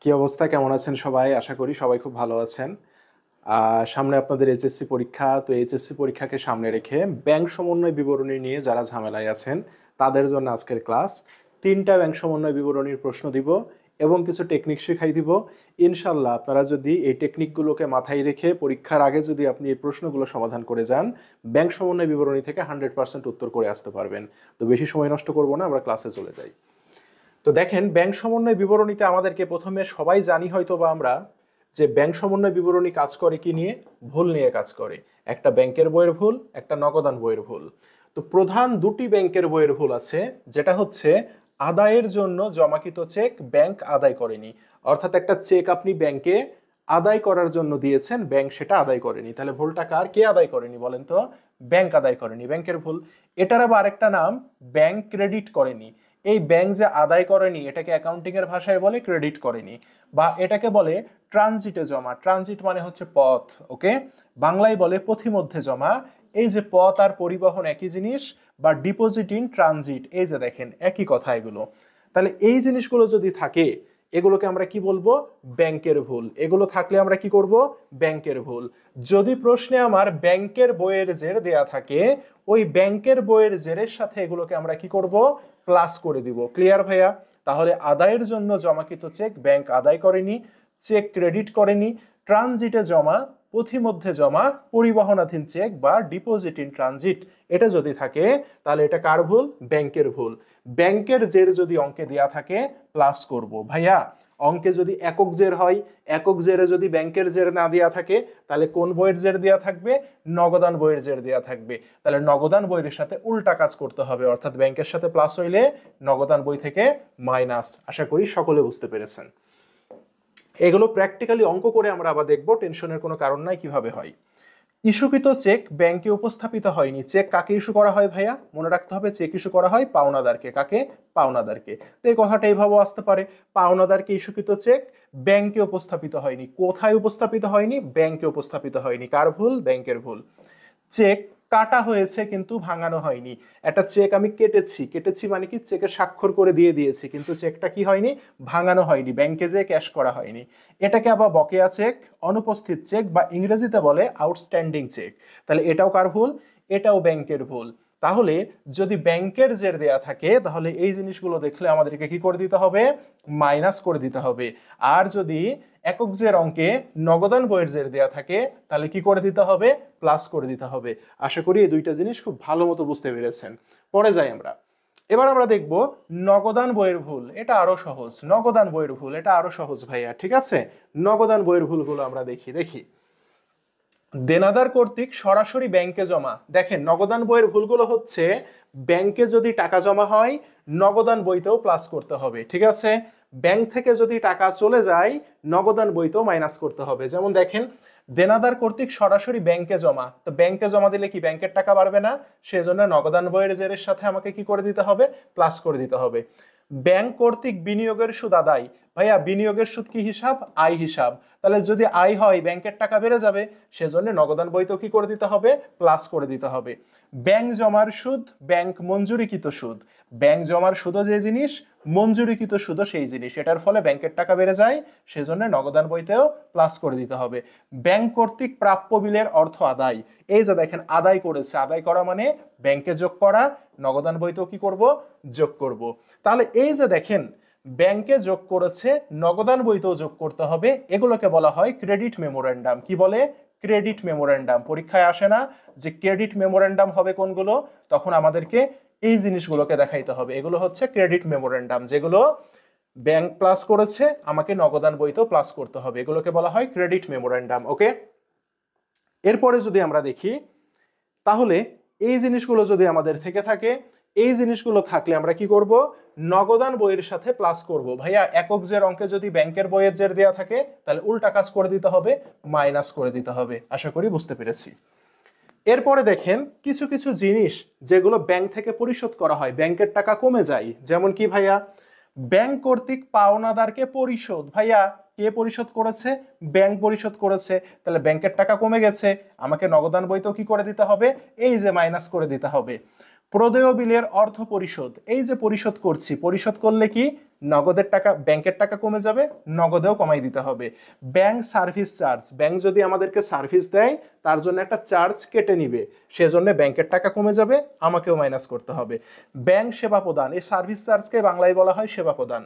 কি অবস্থা, কেমন আছেন সবাই? আশা করি সবাই খুব ভালো আছেন। সামনে আপনাদের এইচএসসি পরীক্ষা। তো এইচএসসি পরীক্ষাকে সামনে রেখে ব্যাংক সমন্বয় বিবরণী নিয়ে যারা ঝামেলায় আছেন তাদের জন্য আজকের ক্লাস। 3টা ব্যাংক সমন্বয় বিবরণীর প্রশ্ন দিব এবং কিছু টেকনিক শেখাই দিব। ইনশাল্লাহ আপনারা যদি এই টেকনিকগুলোকে মাথায় রেখে পরীক্ষার আগে যদি আপনি এই প্রশ্নগুলো সমাধান করে যান, ব্যাংক সমন্বয় বিবরণী থেকে 100% উত্তর করে আসতে পারবেন। তো বেশি সময় নষ্ট করবো না, আমরা ক্লাসে চলে যাই। তো দেখেন, ব্যাংক সমন্বয় বিবরণীতে আমাদেরকে প্রথমে সবাই জানি হয়তো বা আমরা যে ব্যাংক সমন্বয় বিবরণী কাজ করে কি নিয়ে? ভুল নিয়ে কাজ করে। একটা ব্যাংকের বইয়ের ভুল, একটা নগদান বইয়ের ভুল। তো প্রধান দুটি ব্যাংকের বইয়ের ভুল আছে, যেটা হচ্ছে আদায়ের জন্য জমাকৃত চেক ব্যাংক আদায় করেনি। অর্থাৎ একটা চেক আপনি ব্যাংকে আদায় করার জন্য দিয়েছেন, ব্যাংক সেটা আদায় করেনি। তাহলে ভুলটা কার? কে আদায় করেনি বলেন তো? ব্যাংক আদায় করেনি, ব্যাংকের ভুল। এটার আবার আরেকটা নাম, ব্যাংক ক্রেডিট করেনি। এই ব্যাংক যে আদায় করেনি এটাকে অ্যাকাউন্টিং এর ভাষায় বলে ক্রেডিট করেনি, বা এটাকে বলে ট্রানজিটে জমা। ট্রানজিট মানে হচ্ছে পথ, ওকে? বাংলায় বলে পথিমধ্যে জমা। এই যে পথ আর পরিবহন একই জিনিস, বা ডিপোজিট ইন ট্রানজিট, এই যে দেখেন একই কথা এগুলো। তাহলে এই জিনিসগুলো যদি থাকে, এগুলোকে আমরা কি বলবো? ব্যাংকের ভুল। এগুলো থাকলে আমরা কি করব? ব্যাংকের ভুল। যদি প্রশ্নে আমার ব্যাংকের বইয়ের জের দেয়া থাকে, ওই ব্যাংকের বইয়ের জেরের সাথে এগুলোকে আমরা কি করব? প্লাস করে দিব। ক্লিয়ার ভাইয়া? তাহলে আদায়ের জন্য জমাকৃত চেক ব্যাংক আদায় করেনি, চেক ক্রেডিট করেনি, ট্রানজিটে জমা, পথিমধ্যে জমা, পরিবহনাধীন চেক বা ডিপোজিট ইন ট্রানজিট, এটা যদি থাকে তাহলে এটা কার ভুল? ব্যাংকের ভুল। ব্যাংকের জের যদি অঙ্কে দেয়া থাকে, প্লাস করব। ভাইয়া, অঙ্কে যদি একক জের হয়, একক জেরে যদি ব্যাংকের জের না দেয়া থাকে, তাহলে কোন বইয়ের জের দেয়া থাকবে? নগদান বইয়ের জের দেয়া থাকবে। তাহলে নগদান বইয়ের সাথে উল্টা কাজ করতে হবে, অর্থাৎ ব্যাংকের সাথে প্লাস হইলে নগদান বই থেকে মাইনাস। আশা করি সকলে বুঝতে পেরেছেন। এগুলো প্র্যাকটিক্যালি অঙ্ক করে আমরা আবার দেখবো, টেনশনের কোনো কারণ নাই কিভাবে হয়। ইস্যুকৃত চেক ব্যাংকে উপস্থাপিত হয়নি। চেক কাকে ইস্যু করা হয় ভাইয়া? মনে রাখতে হবে, চেক ইস্যু করা হয় পাওনাদারকে। কাকে? পাওনাদারকে। তো এই কথাটা এইভাবেও আসতে পারে, পাওনাদারকে ইস্যুকৃত চেক ব্যাংকে উপস্থাপিত হয়নি। কোথায় উপস্থাপিত হয়নি? ব্যাংকে উপস্থাপিত হয়নি। কার ভুল? ব্যাংকের ভুল। চেক কাটা হয়েছে কিন্তু ভাঙানো হয়নি। একটা চেক আমি কেটেছি, কেটেছি মানে কি? চেকের স্বাক্ষর করে দিয়ে দিয়েছি, কিন্তু চেকটা কি হয়নি? ভাঙানো হয়নি, ব্যাংকে যে ক্যাশ করা হয়নি। এটাকে আবার বকেয়া চেক, অনুপস্থিত চেক, বা ইংরেজিতে বলে আউটস্ট্যান্ডিং চেক। তাহলে এটাও কার ভুল? এটাও ব্যাংকের ভুল। তাহলে যদি ব্যাংকের জের দেয়া থাকে, তাহলে এই জিনিসগুলো দেখলে আমাদেরকে কি করে দিতে হবে? মাইনাস করে দিতে হবে। আর যদি একক জের অঙ্কে নগদান বইয়ের জের দেয়া থাকে, তাহলে কি করে দিতে হবে? প্লাস করে দিতে হবে। আশা করি এই দুইটা জিনিস খুব ভালো মতো বুঝতে পেরেছেন। পরে যাই আমরা। এবার আমরা দেখব নগদান বইয়ের ভুল। এটা আরো সহজ। নগদান বইয়ের ভুল এটা আরো সহজ ভাইয়া, ঠিক আছে? নগদান বইয়ের ভুলগুলো আমরা দেখি। দেনাদার কর্তৃক সরাসরি ব্যাংকে জমা। দেখেন, নগদান বইয়ের ভুলগুলো হচ্ছে ব্যাংকে যদি টাকা জমা হয়, নগদান বইতেও প্লাস করতে হবে, ঠিক আছে? ব্যাংক থেকে যদি টাকা চলে যায়, নগদান বইতেও মাইনাস করতে হবে। যেমন দেখেন, দেনাদার কর্তৃক সরাসরি ব্যাংকে জমা, তো ব্যাংকে জমা দিলে কি ব্যাংকের টাকা বাড়বে না? সেজন্য নগদান বইয়ের জেরের সাথে আমাকে কি করে দিতে হবে? প্লাস করে দিতে হবে। ব্যাংক কর্তৃক বিনিয়োগের সুদ আদায়। ভাইয়া, বিনিয়োগের সুদ কি হিসাব? আয় হিসাব। তাহলে যদি আয় হয়, ব্যাংকের টাকা বেড়ে যাবে, সেজন্য নগদান বইতেও কি করে দিতে হবে? প্লাস করে দিতে হবে। ব্যাংক জমার সুদ, ব্যাংক মঞ্জুরিকৃত সুদ। ব্যাংক জমার সুদও যে জিনিস, মঞ্জুরিকৃত সুদও সেই জিনিস। এটার ফলে ব্যাংকের টাকা বেড়ে যায়, সেজন্য নগদান বইতেও প্লাস করে দিতে হবে। ব্যাংক কর্তৃক প্রাপ্য বিলের অর্থ আদায়। এই যে দেখেন, আদায় করেছে, আদায় করা মানে ব্যাংকে যোগ করা, নগদান বইতেও কি করব? যোগ করব। তাহলে এই যে দেখেন, ব্যাংকে যোগ করেছে, নগদান বইতেও যোগ করতে হবে, এগুলোকে বলা হয় ক্রেডিট মেমোরেন্ডাম। কি বলে? Credit memorandum. পরীক্ষায় আসে না যে ক্রেডিট মেমোরেন্ডাম হবে কোনগুলো, তখন আমাদেরকে এই জিনিসগুলোকে দেখাইতে হবে। এগুলো হচ্ছে ক্রেডিট মেমোরেন্ডাম, যেগুলো ব্যাংক প্লাস করেছে, আমাকে নগদান বইতেও প্লাস করতে হবে, এগুলোকে বলা হয় ক্রেডিট মেমোরেন্ডাম। ওকে? এরপরে যদি আমরা দেখি, তাহলে এই জিনিসগুলো যদি আমাদের থেকে থাকে, এই জিনিসগুলো থাকলে আমরা কি করব? নগদান বইয়ের সাথে প্লাস করব। ভাইয়া, একক জের অঙ্কে যদি ব্যাংকের বইয়ের জের দেওয়া থাকে, তাহলে উল্টা কাজ করে দিতে হবে, মাইনাস করে দিতে হবে। আশা করি বুঝতে পেরেছি। এরপরে দেখেন, কিছু কিছু জিনিস যেগুলো ব্যাংক থেকে পরিশোধ করা হয়, ব্যাংকের টাকা কমে যায়। যেমন কি ভাইয়া? ব্যাংক কর্তৃক পাওনাদারকে পরিশোধ। ভাইয়া, কে পরিশোধ করেছে? ব্যাংক পরিশোধ করেছে। তাহলে ব্যাংকের টাকা কমে গেছে, আমাকে নগদান বইতেও কি করে দিতে হবে? এই যে মাইনাস করে দিতে হবে। প্রদেয় বিলের অর্থ পরিশোধ। এই যে পরিশোধ করছি, পরিশোধ করলে কি নগদের টাকা, ব্যাংকের টাকা কমে যাবে, নগদেও কমাই দিতে হবে। ব্যাংক সার্ভিস চার্জ, ব্যাংক যদি আমাদেরকে সার্ভিস দেয় তার জন্য একটা চার্জ কেটে নিবে, সেজন্য ব্যাংকের টাকা কমে যাবে, আমাকেও মাইনাস করতে হবে। ব্যাংক সেবা প্রদান, এই সার্ভিস চার্জকে বাংলায় বলা হয় সেবা প্রদান।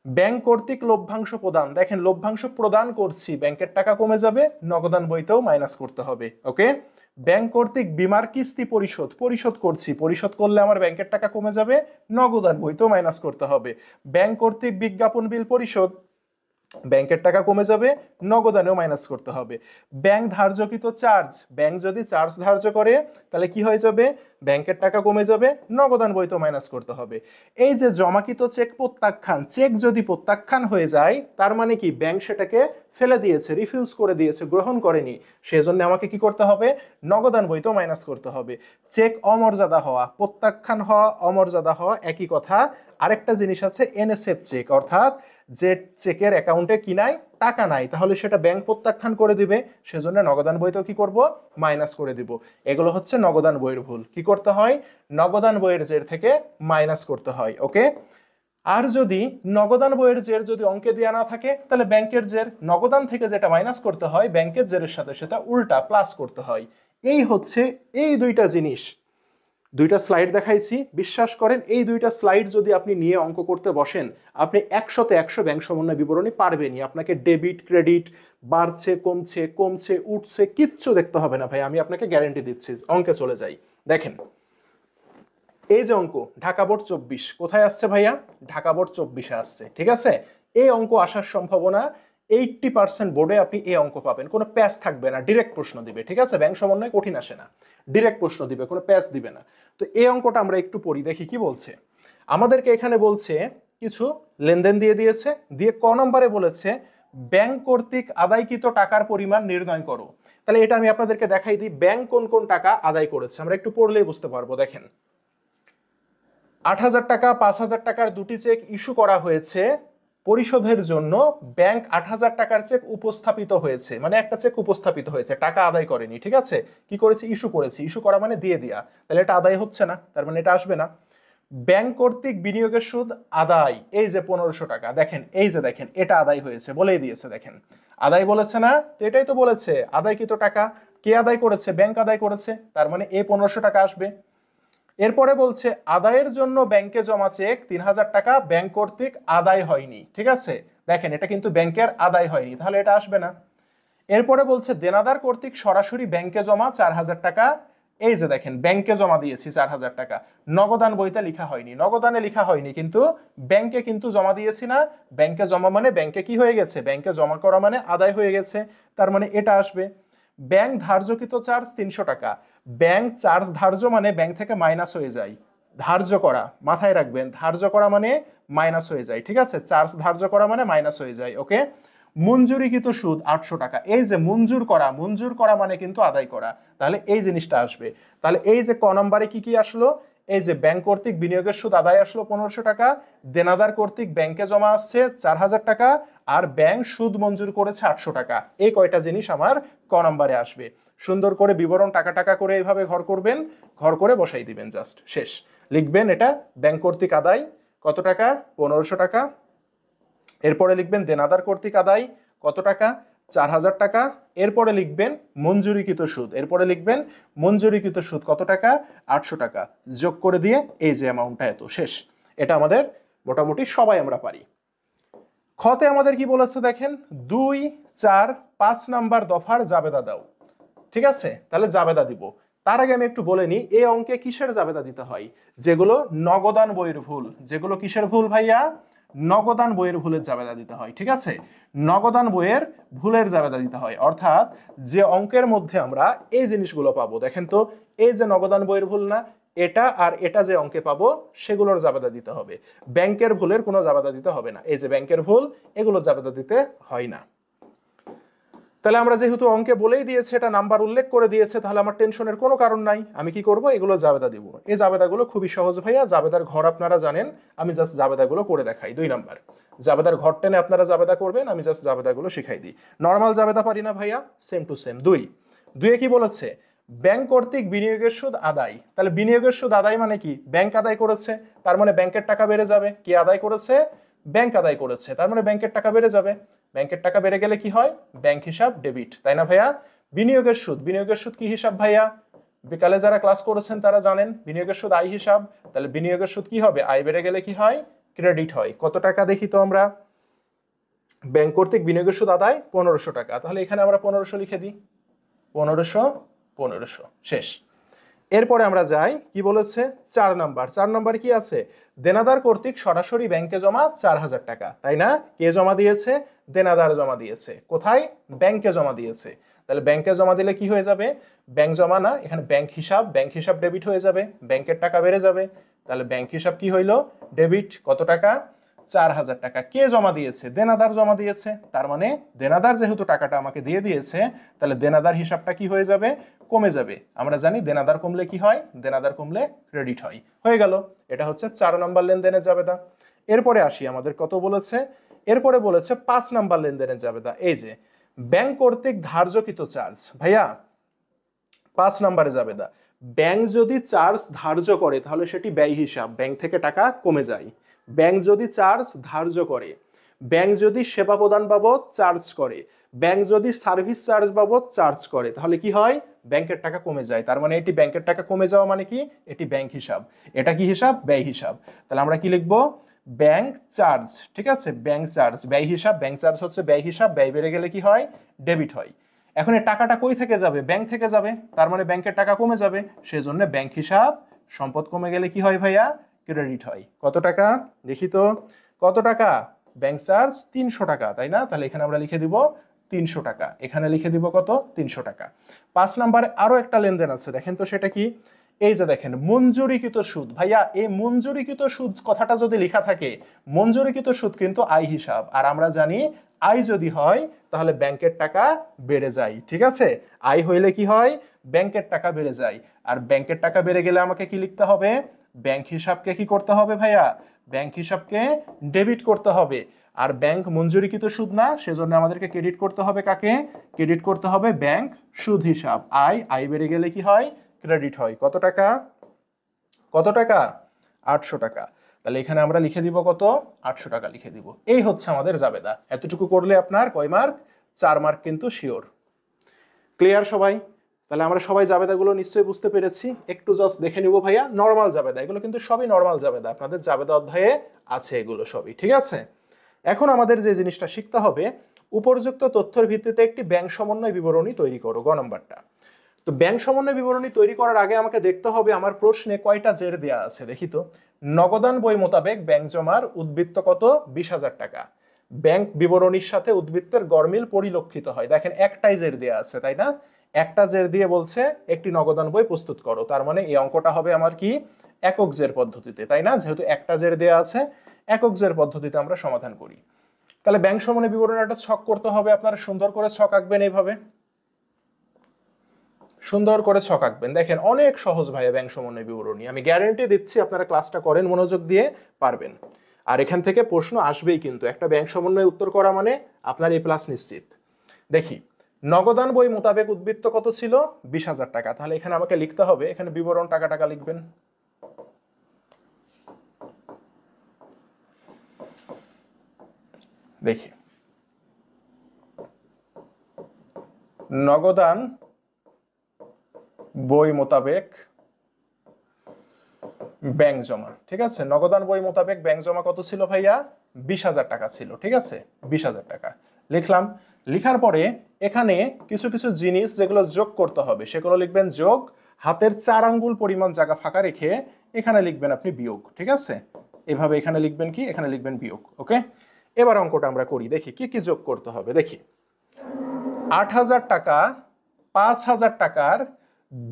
ব্যাংক কর্তৃক লভ্যাংশ প্রদান, দেখেন লভ্যাংশ প্রদান করছি, ব্যাংকের টাকা কমে যাবে, নগদান বইতেও মাইনাস করতে হবে। ওকে। ব্যাংক কর্তৃক বীমার কিস্তি পরিশোধ, পরিশোধ করছি, পরিশোধ করলে আমার ব্যাংকের টাকা কমে যাবে, নগদান বইতেও মাইনাস করতে হবে। ব্যাংক কর্তৃক বিজ্ঞাপন বিল পরিশোধ, ব্যাংকের টাকা কমে যাবে, নগদানেও মাইনাস করতে হবে। ব্যাংক ধার্যকৃত চার্জ, ব্যাংক যদি চার্জ ধার্য করে তাহলে কি হয়ে যাবে, ব্যাংকের টাকা কমে যাবে, নগদান বইতেও মাইনাস করতে হবে। এই যে জমাকৃত চেক প্রত্যাখ্যান, চেক যদি প্রত্যাখ্যান হয়ে যায় তার মানে কি ব্যাংক সেটাকে ফেলে দিয়েছে, রিফিউজ করে দিয়েছে, গ্রহণ করেনি, সেজন্য আমাকে কি করতে হবে, নগদান বইতেও মাইনাস করতে হবে। চেক অমর্যাদা হওয়া, প্রত্যাখ্যান হওয়া, অমর্যাদা হওয়া একই কথা। আরেকটা জিনিস আছে এনএসএফ চেক, অর্থাৎ যে চেকের অ্যাকাউন্টে কি নাই, টাকা নাই, তাহলে সেটা ব্যাংক প্রত্যাখ্যান করে দিবে, সেজন্য নগদান বইতেও কি করব, মাইনাস করে দিব। এগুলো হচ্ছে নগদান বইয়ের ভুল। কি করতে হয়, নগদান বইয়ের জের থেকে মাইনাস করতে হয়। ওকে। আর যদি নগদান বইয়ের জের যদি অঙ্কে দেওয়া না থাকে তাহলে ব্যাংকের জের, নগদান থেকে যেটা মাইনাস করতে হয় ব্যাংকের জেরের সাথে সেটা উল্টা প্লাস করতে হয়। এই হচ্ছে এই দুইটা জিনিস, দুইটা স্লাইড দেখাইছি, বিশ্বাস করেন এই দুইটা স্লাইড যদি আপনি নিয়ে অঙ্ক করতে বসেন আপনি 100তে 100 ব্যাংক সমন্বয় বিবরণী পারবেনই। আপনাকে ডেবিট ক্রেডিট বাড়ছে কমছে কমছে উঠছে কিচ্ছু দেখতে হবে না ভাই, আমি আপনাকে গ্যারান্টি দিচ্ছি। অঙ্কে চলে যাই, দেখেন এই যে অঙ্ক ঢাকা বোর্ড 24, কোথায় আসছে ভাইয়া, ঢাকা বোর্ড 24-এ আসছে, ঠিক আছে। এই অঙ্ক আসার সম্ভাবনা 80% বোর্ডে আপনি এই অঙ্ক পাবেন, কোনো প্যাচ থাকবে না, ডিরেক্ট প্রশ্ন দিবে, ঠিক আছে। ব্যাংক সমন্বয় কঠিন আসে না, ডিরেক্ট প্রশ্ন দিবে, কোনো প্যাচ দিবে না। তো এই অঙ্কটা আমরা একটু পড়ি, দেখি কি বলছে আমাদেরকে। এখানে বলছে কিছু লেনদেন দিয়ে দিয়েছে, দিয়ে ক নম্বরে বলেছে ব্যাংক কর্তৃক আদায়কৃত টাকার পরিমাণ নির্ণয় করো। তাহলে এটা আমি আপনাদেরকে দেখাই দিই, ব্যাংক কোন কোন টাকা আদায় করেছে, আমরা একটু পড়লেই বুঝতে পারবো। দেখেন 8,000 টাকা 5,000 টাকার দুটি চেক ইস্যু করা হয়েছে পরিশোধের জন্য, ব্যাংক 8,000 টাকার চেক উপস্থাপিত হয়েছে, মানে একটা চেক উপস্থাপিত হয়েছে, টাকা আদায় করেনি, ঠিক আছে। কি করেছে, ইস্যু করেছে, ইস্যু করা মানে দিয়ে দেয়া, তাহলে এটা আদায় হচ্ছে না, তার মানে এটা আসবে না। ব্যাংক কর্তৃক বিনিয়োগের সুদ আদায়, এই যে 1500 টাকা, দেখেন এই যে দেখেন এটা আদায় হয়েছে, বলেই দিয়েছে, দেখেন আদায় বলেছে না, তো এটাই তো বলেছে আদায়কৃত টাকা, কে আদায় করেছে, ব্যাংক আদায় করেছে, তার মানে এই 1500 টাকা আসবে। এরপরে বলছে আদায়ের জন্য ব্যাংকে জমা চেক 3,000 টাকা ব্যাংক কর্তৃক আদায় হয়নি, ঠিক আছে, দেখেন এটা কিন্তু ব্যাংকের আদায় হয়নি, তাহলে এটা আসবে না। এরপরে বলছে দেনাদার কর্তৃক সরাসরি ব্যাংকে জমা 4,000 টাকা, এই যে দেখেন ব্যাংকে জমা দিয়েছি 4,000 টাকা, নগদান বইতে লেখা হয়নি, নগদানে লেখা হয়নি কিন্তু ব্যাংকে কিন্তু জমা দিয়েছি না, ব্যাংকে জমা মানে ব্যাংকে কি হয়ে গেছে, ব্যাংকে জমা করা মানে আদায় হয়ে গেছে, তার মানে এটা আসবে। ব্যাংক ধার্যকৃত চার্জ 300 টাকা, ব্যাংক চার্জ ধার্য মানে ব্যাংক থেকে মাইনাস হয়ে যায়, ধার্য করা মাথায় রাখবেন, ধার্য করা মানে মাইনাস হয়ে যায়, ঠিক আছে, চার্জ ধার্য করা মানে মাইনাস হয়ে যায়। ওকে। মঞ্জুরিকৃত সুদ 800 টাকা, এই যে মঞ্জুর করা, মঞ্জুর করা মানে কিন্তু আদায় করা, তাহলে এই জিনিসটা আসবে। তাহলে এই যে ক নম্বরে কি কি আসলো, এই যে ব্যাংক কর্তৃক বিনিয়োগের সুদ আদায় আসলো 1500 টাকা, দেনাদার কর্তৃক ব্যাংকে জমা আসছে 4,000 টাকা, আর ব্যাংক সুদ মঞ্জুর করেছে 800 টাকা, এই কয়টা জিনিস আমার ক নম্বরে আসবে। সুন্দর করে বিবরণ টাকা টাকা করে এইভাবে ঘর করবেন, ঘর করে বসাই দিবেন, জাস্ট শেষ। লিখবেন এটা ব্যাংক কর্তৃক আদায় কত টাকা, 1500 টাকা। এরপরে লিখবেন দেনাদার কর্তৃক আদায় কত টাকা, 4,000 টাকা। এরপরে লিখবেন মঞ্জুরিকৃত সুদ, এরপরে লিখবেন মঞ্জুরিকৃত সুদ কত টাকা, 800 টাকা, যোগ করে দিয়ে এই যে অ্যামাউন্টটা এত, শেষ। এটা আমাদের মোটামুটি সবাই আমরা পারি। খতে আমাদের কি বলেছে দেখেন, 2, 4, 5 নাম্বার দফার জাবেদা দাও, ঠিক আছে, তাহলে জাবেদা দিব। তার আগে আমি একটু বলে নিই এই অঙ্কে কিসের জাবেদা দিতে হয়, যেগুলো নগদান বইয়ের ভুল, যেগুলো কিসের ভুল ভাইয়া, নগদান বইয়ের ভুলের জাবেদা দিতে হয়, ঠিক আছে, নগদান বইয়ের ভুলের জাবেদা দিতে হয়। অর্থাৎ যে অঙ্কের মধ্যে আমরা এই জিনিসগুলো পাবো, দেখেন তো এই যে নগদান বইয়ের ভুল না, এটা আর এটা যে অঙ্কে পাবো সেগুলোর জাবেদা দিতে হবে, ব্যাংকের ভুলের কোনো জাবেদা দিতে হবে না। এই যে ব্যাংকের ভুল, এগুলোর জাবেদা দিতে হয় না। তাহলে আমরা যেহেতু অঙ্কে বলেই দিয়েছে, এটা নাম্বার উল্লেখ করে দিয়েছে, তাহলে আমার টেনশনের কোনো কারণ নাই। আমি কি করব, এগুলো জাবেদা দিব। এই জাবেদাগুলো খুবই সহজ ভাইয়া, জাবেদার ঘর আপনারা জানেন, আমি জাস্ট জাবেদাগুলো করে দেখাই। 2 নাম্বার জাবেদার ঘর টেনে আপনারা জাবেদা করবেন, আমি জাস্ট জাবেদাগুলো শিখাই দিই। নর্মাল জাবেদা পারি না ভাইয়া, সেম টু সেম। 2 কি বলেছে, ব্যাংক কর্তৃক বিনিয়োগের সুদ আদায়, তাহলে বিনিয়োগের সুদ আদায় মানে কি, ব্যাংক আদায় করেছে, তার মানে ব্যাংকের টাকা বেড়ে যাবে, কে আদায় করেছে, ব্যাংক আদায় করেছে, তার মানে ব্যাংকের টাকা বেড়ে যাবে। ব্যাংকের টাকা বেড়ে গেলে কি হয়? ব্যাংক হিসাব ডেবিট, তাই না ভাইয়া? বিনিয়োগের সুদ, বিনিয়োগের সুদ কি হিসাব ভাইয়া? বিকালে যারা ক্লাস করেছেন তারা জানেন বিনিয়োগের সুদ আয় হিসাব। তাহলে বিনিয়োগের সুদ কি হবে? আয় বেড়ে গেলে কি হয়? ক্রেডিট হয়। কত টাকা দেখি তো আমরা? ব্যাংক কর্তৃক বিনিয়োগের সুদ আদায় 1500 টাকা, তাহলে এখানে আমরা 1500 লিখে দিই। 1500 শেষ। এরপরে আমরা যাই, কি বলেছে? 4 নাম্বার। 4 নাম্বার কি আছে? দেনাদার কর্তৃক সরাসরি ব্যাংকে জমা 4000 টাকা, তাই না? কে জমা দিয়েছে? দেনাদার জমা দিয়েছে। কোথায়? ব্যাংকে জমা দিয়েছে। তাহলে ব্যাংকে জমা দিলে কি হয়ে যাবে? ব্যাংক জমা না, এখানে ব্যাংক হিসাব, ব্যাংক হিসাব ডেবিট হয়ে যাবে, ব্যাংকের টাকা বেড়ে যাবে। তাহলে ব্যাংক হিসাব কি হইলো? ডেবিট। কত টাকা? 4000 টাকা। কে জমা দিয়েছে? দেনাদার জমা দিয়েছে। তার মানে দেনাদার যেহেতু টাকাটা আমাকে দিয়ে দিয়েছে, তাহলে দেনাদার হিসাবটা কি হয়ে যাবে? কমে যাবে। আমরা জানি দেনাদার কমলে কি হয়? দেনাদার কমলে ক্রেডিট হয়। হয়ে গেল, এটা হচ্ছে 4 নম্বর লেনদেনের জাবেদা। এরপরে আসি, আমাদের কত বলেছে? এরপরে বলেছে 5 নাম্বার লেনদেনের জাবেদা। এই যে ব্যাংক কর্তৃক ধার্যকৃত চার্জ। ভাইয়া 5 নম্বরে জাবেদা, ব্যাংক যদি চার্জ ধার্য করে তাহলে সেটি ব্যয় হিসাব, ব্যাংক থেকে টাকা কমে যায়। ব্যাংক যদি চার্জ ধার্য করে, ব্যাংক যদি সেবা প্রদান বাবদ চার্জ করে, ব্যাংক যদি সার্ভিস চার্জ বাবদ চার্জ করে, তাহলে কি হয়? ব্যাংকের টাকা কমে যায়। তার মানে এটি ব্যাংকের টাকা কমে যাওয়া মানে কি? এটি ব্যাংক হিসাব। এটা কি হিসাব? ব্যয় হিসাব। তাহলে আমরা কি লিখবো? Bank charge. ঠিক আছে, ব্যাংক চার্জ ব্যয় হিসাব, ব্যাংক চার্জ হচ্ছে ব্যয় হিসাব, ব্যয় বেড়ে গেলে কি হয়? ডেবিট হয়। এখন এই টাকাটা কই থেকে যাবে? ব্যাংক থেকে যাবে, তার মানে ব্যাংকের টাকা কমে যাবে, সেজন্য ব্যাংক হিসাব সম্পদ কমে গেলে কি হয় ভাইয়া? ক্রেডিট হয়। কত টাকা দেখি তো? কত টাকা? ব্যাংক চার্জ 300 টাকা, তাই না? তাহলে এখানে আমরা লিখে দিব 300 টাকা, এখানে লিখে দিব কত? 300 টাকা। 5 নম্বরে আরো একটা লেনদেন আছে, দেখেন তো সেটা কি? এই যে দেখেন, মঞ্জুরিকৃত সুদ। ভাইয়া এই মঞ্জুরিকৃত সুদ কথাটা যদি লেখা থাকে, মঞ্জুরিকৃত সুদ কিন্তু আয় হিসাব, আর আমরা জানি আয় যদি হয় তাহলে ব্যাংকের টাকা বেড়ে যায়। ঠিক আছে, আয় হইলে কি হয়? ব্যাংকের টাকা বেড়ে যায়। আর ব্যাংকের টাকা বেড়ে গেলে আমাকে কি লিখতে হবে? ব্যাংক হিসাবকে কি করতে হবে ভাইয়া? ব্যাংক হিসাবকে ডেবিট করতে হবে। আর ব্যাংক মঞ্জুরিকৃত সুদ না, সেজন্য আমাদেরকে ক্রেডিট করতে হবে কাকে? ক্রেডিট করতে হবে ব্যাংক সুদ হিসাব। আয়, আয় বেড়ে গেলে কি হয়? ক্রেডিট হয়। কত টাকা? কত টাকা? 800 টাকা। তাহলে এখানে আমরা লিখে দিব কত? 800 টাকা লিখে দিব। এই হচ্ছে আমাদের জাবেদা। এতটুকু করলে আপনার কয় মার্ক? 4 মার্ক কিন্তু শিওর। ক্লিয়ার সবাই? তাহলে আমরা সবাই জাবেদাগুলো নিশ্চয়ই বুঝতে পেরেছি। একটু জাস্ট দেখে নিব ভাইয়া, নরমাল জাবেদা, এগুলো কিন্তু সবই নরমাল জাবেদা, আপনাদের জাবেদা অধ্যায়ে আছে এগুলো সবই। ঠিক আছে, এখন আমাদের যে জিনিসটা শিখতে হবে, উপর্যুক্ত তথ্যের ভিত্তিতে একটি ব্যাংক সমন্বয় বিবরণী তৈরি করো, গ নম্বরটা। তো ব্যাংক সমন্বয় বিবরণী তৈরি করার আগে আমাকে দেখতে হবে আমার প্রশ্নে কয়টা জের দেয়া আছে, দেখি তো। নগদান বই মোতাবেক ব্যাংক জমার উদ্বৃত্ত কত? 20,000 টাকা। ব্যাংক বিবরণীর সাথে উদ্বৃত্তের গড়মিল পরিলক্ষিত হয়। দেখেন একটাই জের দেয়া আছে, তাই না? একটা জের দিয়ে বলছে একটি নগদান বই প্রস্তুত করো, তার মানে এই অঙ্কটা হবে আমার কি? একক জের পদ্ধতিতে, তাই না? যেহেতু একটা জের দেয়া আছে, একক জের পদ্ধতিতে আমরা সমাধান করি। তাহলে ব্যাংক সমন্বয় বিবরণী একটা ছক করতে হবে, আপনারা সুন্দর করে ছক আঁকবেন, এইভাবে সুন্দর করে ছক আঁকবেন। দেখেন অনেক সহজ ভাইয়া ব্যাংক সমন্বয় বিবরণী, আমি গ্যারান্টি দিচ্ছি আপনারা ক্লাসটা করেন মনোযোগ দিয়ে, পারবেন। আর এখান থেকে প্রশ্ন আসবেই কিন্তু, একটা ব্যাংক সমন্বয় উত্তর করা মানে আপনার এ প্লাস নিশ্চিত। দেখি, নগদান বই মোতাবেক উদ্বৃত্ত কত ছিল? 20,000 টাকা। তাহলে এখানে আমাকে লিখতে হবে, এখানে বিবরণ টাকা টাকা লিখবেন। দেখি, নগদান বই মোতাবেক ব্যাংক জমা। ঠিক আছে, নগদান বই মোতাবেক ব্যাংক জমা কত ছিল ভাইয়া? 20,000 টাকা ছিল। ঠিক আছে, 20,000 টাকা লিখলাম। লিখার পরে এখানে কিছু কিছু জিনিস যেগুলো যোগ করতে হবে সেগুলো লিখবেন যোগ, হাতের 4 আঙ্গুল পরিমাণ জায়গা ফাঁকা রেখে এখানে লিখবেন আপনি বিয়োগ। ঠিক আছে, এভাবে এখানে লিখবেন কি? এখানে লিখবেন বিয়োগ। ওকে, এবার অঙ্কটা আমরা করি, দেখি কি কি যোগ করতে হবে। দেখি, 8,000 টাকা, 5,000 টাকার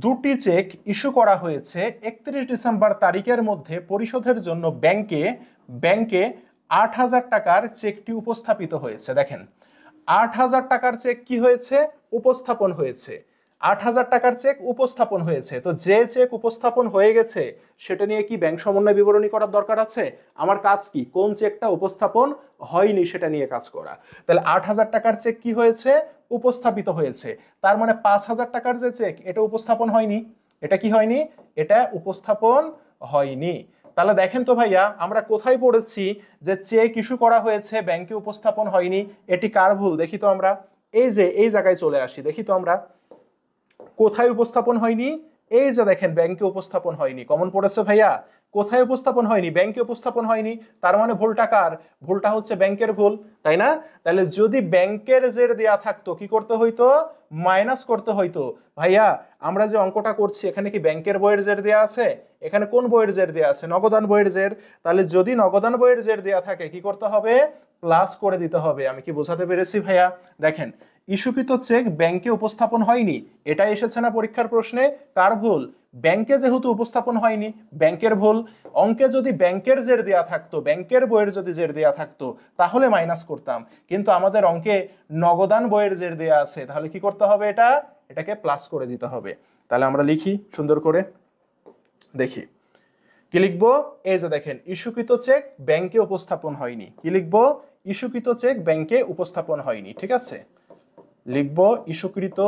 দুটি চেক ইস্যু করা হয়েছে 31 ডিসেম্বর তারিখের মধ্যে পরিশোধের জন্য ব্যাংকে। ব্যাংকে 8,000 টাকার চেকটি উপস্থাপিত হয়েছে। দেখেন 8,000 টাকার চেক কি হয়েছে? উপস্থাপন হয়েছে। 8,000 টাকার চেক উপস্থাপন হয়েছে, তো যে চেক উপস্থাপন হয়ে গেছে সেটা নিয়ে কি ব্যাংক সমন্বয় বিবরণী করার দরকার আছে? আমার কাজ কি? কোন চেকটা উপস্থাপন হয়নি সেটা নিয়ে কাজ করা। তাহলে 8,000 টাকার চেক কি হয়েছে? উপস্থাপিত হয়েছে। তার মানে 5,000 টাকার যে চেক, এটা উপস্থাপন হয়নি। এটা কি হয়নি? এটা উপস্থাপন হয়নি। তাহলে দেখেন তো ভাইয়া আমরা কোথায় পড়েছি যে চেক ইস্যু করা হয়েছে ব্যাংকে উপস্থাপন হয়নি, এটি কার ভুল দেখি তো আমরা। এই যে এই জায়গায় চলে আসি, দেখি তো আমরা কোথায় উপস্থাপন হয়নি। এই যে দেখেন ব্যাংকে উপস্থাপন হয়নি, কমন পড়েছে ভাইয়া। কোথায় উপস্থাপন হয়নি? ব্যাংকে উপস্থাপন হয়নি। তার মানে ভুলটা কার? ভুলটা হচ্ছে ব্যাংকের ভুল, তাই না? তাহলে যদি ব্যাংকের জের দেয়া থাকতো কি করতে হইতো? মাইনাস করতে হইতো। ভাইয়া আমরা যে অঙ্কটা করছি এখানে কি ব্যাংকের বইয়ের জের দেয়া আছে? এখানে কোন বইয়ের জের দেয়া আছে? নগদান বইয়ের জের। তাহলে যদি নগদান বইয়ের জের দেয়া থাকে কি করতে হবে? প্লাস করে দিতে হবে। আমি কি বোঝাতে পেরেছি ভাইয়া? দেখেন ইস্যুকৃত চেক ব্যাংকে উপস্থাপন হয়নি, এটা এসেছে না পরীক্ষার প্রশ্নে। কার ভুল? ব্যাংকে যেহেতু উপস্থাপন হয়নি ব্যাংকের ভুল। অঙ্কে যদি ব্যাংকের জের দেয়া থাকতো, ব্যাংকের বইয়ের যদি জের দেয়া থাকতো তাহলে মাইনাস করতাম, কিন্তু আমাদের অঙ্কে নগদান বইয়ের জের দেয়া আছে, তাহলে কি করতে হবে? এটাকে প্লাস করে দিতে হবে। তাহলে আমরা লিখি সুন্দর করে, দেখি কি লিখবো। এই যে দেখেন ইস্যুকৃত চেক ব্যাংকে উপস্থাপন হয়নি, কি লিখবো? ইস্যুকৃত চেক ব্যাংকে উপস্থাপন হয়নি, ঠিক আছে। লিখব ইস্যুকৃত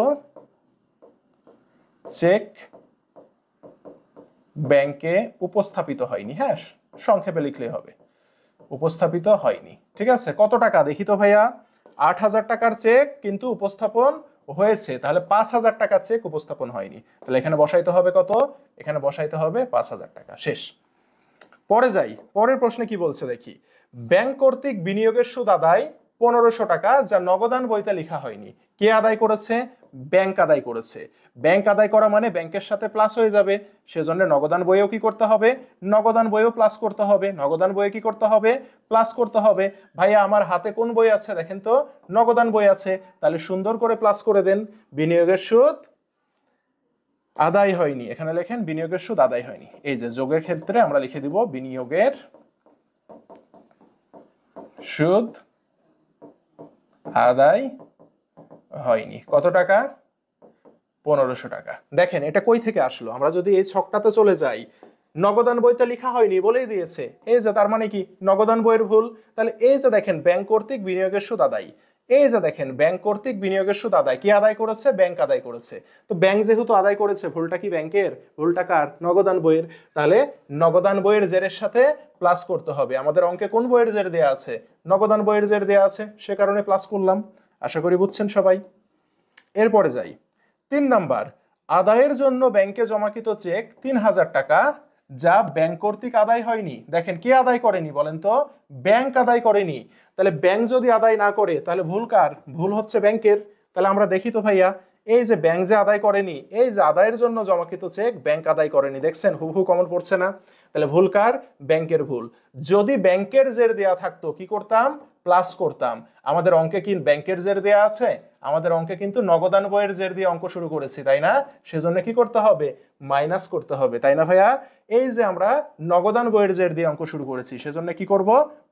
চেক ব্যাংকে উপস্থাপিত হয়নি। হ্যাঁ, সংক্ষেপে লিখলেই হবে, উপস্থাপিত হয়নি, ঠিক আছে। কত টাকা দেখি তো ভাইয়া? 8,000 টাকার চেক কিন্তু উপস্থাপন হয়েছে, তাহলে 5,000 টাকার চেক উপস্থাপন হয়নি। তাহলে এখানে বসাইতে হবে কত? এখানে বসাইতে হবে 5,000 টাকা। শেষ। পরে যাই, পরের প্রশ্নে কি বলছে দেখি। ব্যাংক কর্তৃক বিনিয়োগের সুদ আদায় 1500 টাকা, যা নগদান বইতে লেখা হয়নি। কে আদায় করেছে? ব্যাংক আদায় করেছে। ব্যাংক আদায় করা মানে ব্যাংকের সাথে প্লাস হয়ে যাবে, সেজন্য নগদান বইয়েও কি করতে হবে? নগদান বইয়েও প্লাস করতে হবে। নগদান বইয়ে কি করতে হবে? প্লাস করতে হবে। ভাইয়া আমার হাতে কোন বই আছে দেখেন তো? নগদান বই আছে। তাহলে সুন্দর করে প্লাস করে দেন। বিনিয়োগের সুদ আদায় হয়নি, এখানে লেখেন বিনিয়োগের সুদ আদায় হয়নি। এই যে যোগের ক্ষেত্রে আমরা লিখে দিব বিনিয়োগের সুদ আদায় হয়নি। কত টাকা? 1500 টাকা। দেখেন এটা কই থেকে আসলো? আমরা যদি এই ছকটাতে চলে যাই, নগদান বইতে লেখা হয়নি বলেই দিয়েছে, এই যে তার মানে কি নগদান বইয়ের ভুল। তাহলে এই যে দেখেন ব্যাংক কর্তৃক বিনিয়োগের সুদ আদায়, এই যে দেখেন ব্যাংক কর্তৃক বিনিয়োগের সুদ আদায়, কি আদায় করেছে? ব্যাংক আদায় করেছে। তো ব্যাংক যেহেতু আদায় করেছে, ভুলটা কি ব্যাংকের? ভুলটা কার? নগদান বইয়ের। তাহলে নগদান বইয়ের জেরের সাথে প্লাস করতে হবে। আমাদের অঙ্কে কোন বইয়ের জের দেয়া আছে? নগদান বইয়ের জের দেয়া আছে, সে কারণে প্লাস করলাম। আশা করি বুঝছেন সবাই। এরপরে যাই 3 নাম্বার। আদায়ের জন্য ব্যাংকে জমাকৃত চেক 3,000 টাকা, যা ব্যাংক কর্তৃক আদায় হয়নি। দেখেন কে আদায় করেনি বলেন তো? ব্যাংক আদায় করেনি। তাহলে ব্যাংক যদি আদায় না করে তাহলে ভুল কার? ভুল হচ্ছে ব্যাংকের। তাহলে আমরা দেখি তো ভাইয়া, এই যে ব্যাংক যে আদায় করেনি, এই যে আদায়ের জন্য জমাকৃত চেক ব্যাংক আদায় করেনি, দেখছেন হুবহু কমন পড়ছে না? তাহলে ভুল কার? ব্যাংকের ভুল। যদি ব্যাংকের জের দেয়া থাকতো কি করতাম? প্লাস করতাম। আমাদের অঙ্কে কি ব্যাংকের জের দেয়া আছে? আমাদের অঙ্কে কিন্তু নগদান বইয়ের জের দিয়ে অঙ্ক শুরু করেছি, তাই না? সেজন্য কি করতে হবে? মাইনাস করতে হবে, তাই না ভাইয়া? এই যে আমরা নগদান বইয়ের জের দিয়ে অঙ্ক শুরু করেছি, সেজন্য কি করব?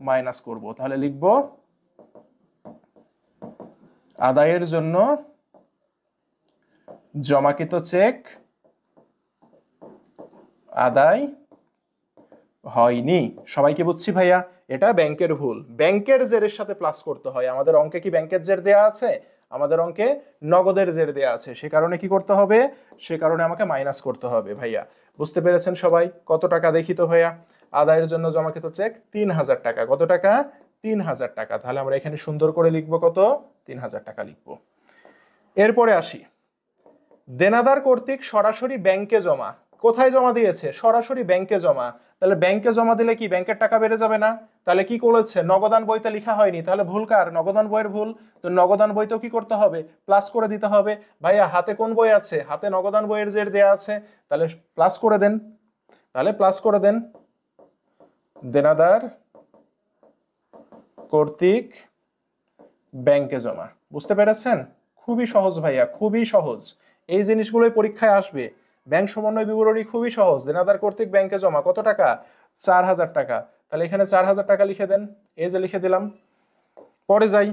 মাইনাস করব। তাহলে লিখব আদায়ের জন্য জমাকৃত চেক আদায় হয়নি। সবাইকে বুঝছি ভাইয়া? এটা ব্যাংকের ভুল। ব্যাংকের জেরের সাথে প্লাস করতে হয়। আমাদের অঙ্কে কি ব্যাংকের জের দেয়া আছে? আমাদের অঙ্কে নগদের জের দেয়া আছে, সে কারণে কি করতে হবে? সে কারণে আমাকে মাইনাস করতে হবে। ভাইয়া বুঝতে পেরেছেন সবাই? কত টাকা দেখি তো ভাইয়া? আদায়ের জন্য জমাকৃত চেক 3,000 টাকা। কত টাকা? 3,000 টাকা। তাহলে আমরা এখানে সুন্দর করে লিখবো কত? 3,000 টাকা লিখবো। এরপরে আসি, দেনাদার কর্তৃক সরাসরি ব্যাংকে জমা। কোথায় জমা দিয়েছে? সরাসরি ব্যাংকে জমা। তাহলে ব্যাংকে জমা দিলে কি ব্যাংকের টাকা বেড়ে যাবে না? তাহলে কি করেছে? নগদান বইতে লেখা হয়নি, তাহলে ভুল কার? নগদান বইয়ের ভুল। তো নগদান বইতেও কি করতে হবে? প্লাস করে দিতে হবে। ভাইয়া হাতে কোন বই আছে? হাতে নগদান বইয়ের জের দেয়া আছে, তাহলে প্লাস করে দেন। তাহলে প্লাস করে দেন দেনাদার কর্তৃক ব্যাংকে জমা। বুঝতে পেরেছেন? খুবই সহজ ভাইয়া, খুবই সহজ। এই জিনিসগুলোই পরীক্ষায় আসবে। ব্যাংক সমন্বয় বিবরণী খুবই সহজ। দেনাদার কর্তৃক ব্যাংকে জমা কত টাকা? 4,000 টাকা। তাহলে এখানে 4,000 টাকা লিখে দেন, এই যে লিখে দিলাম। পরে যাই,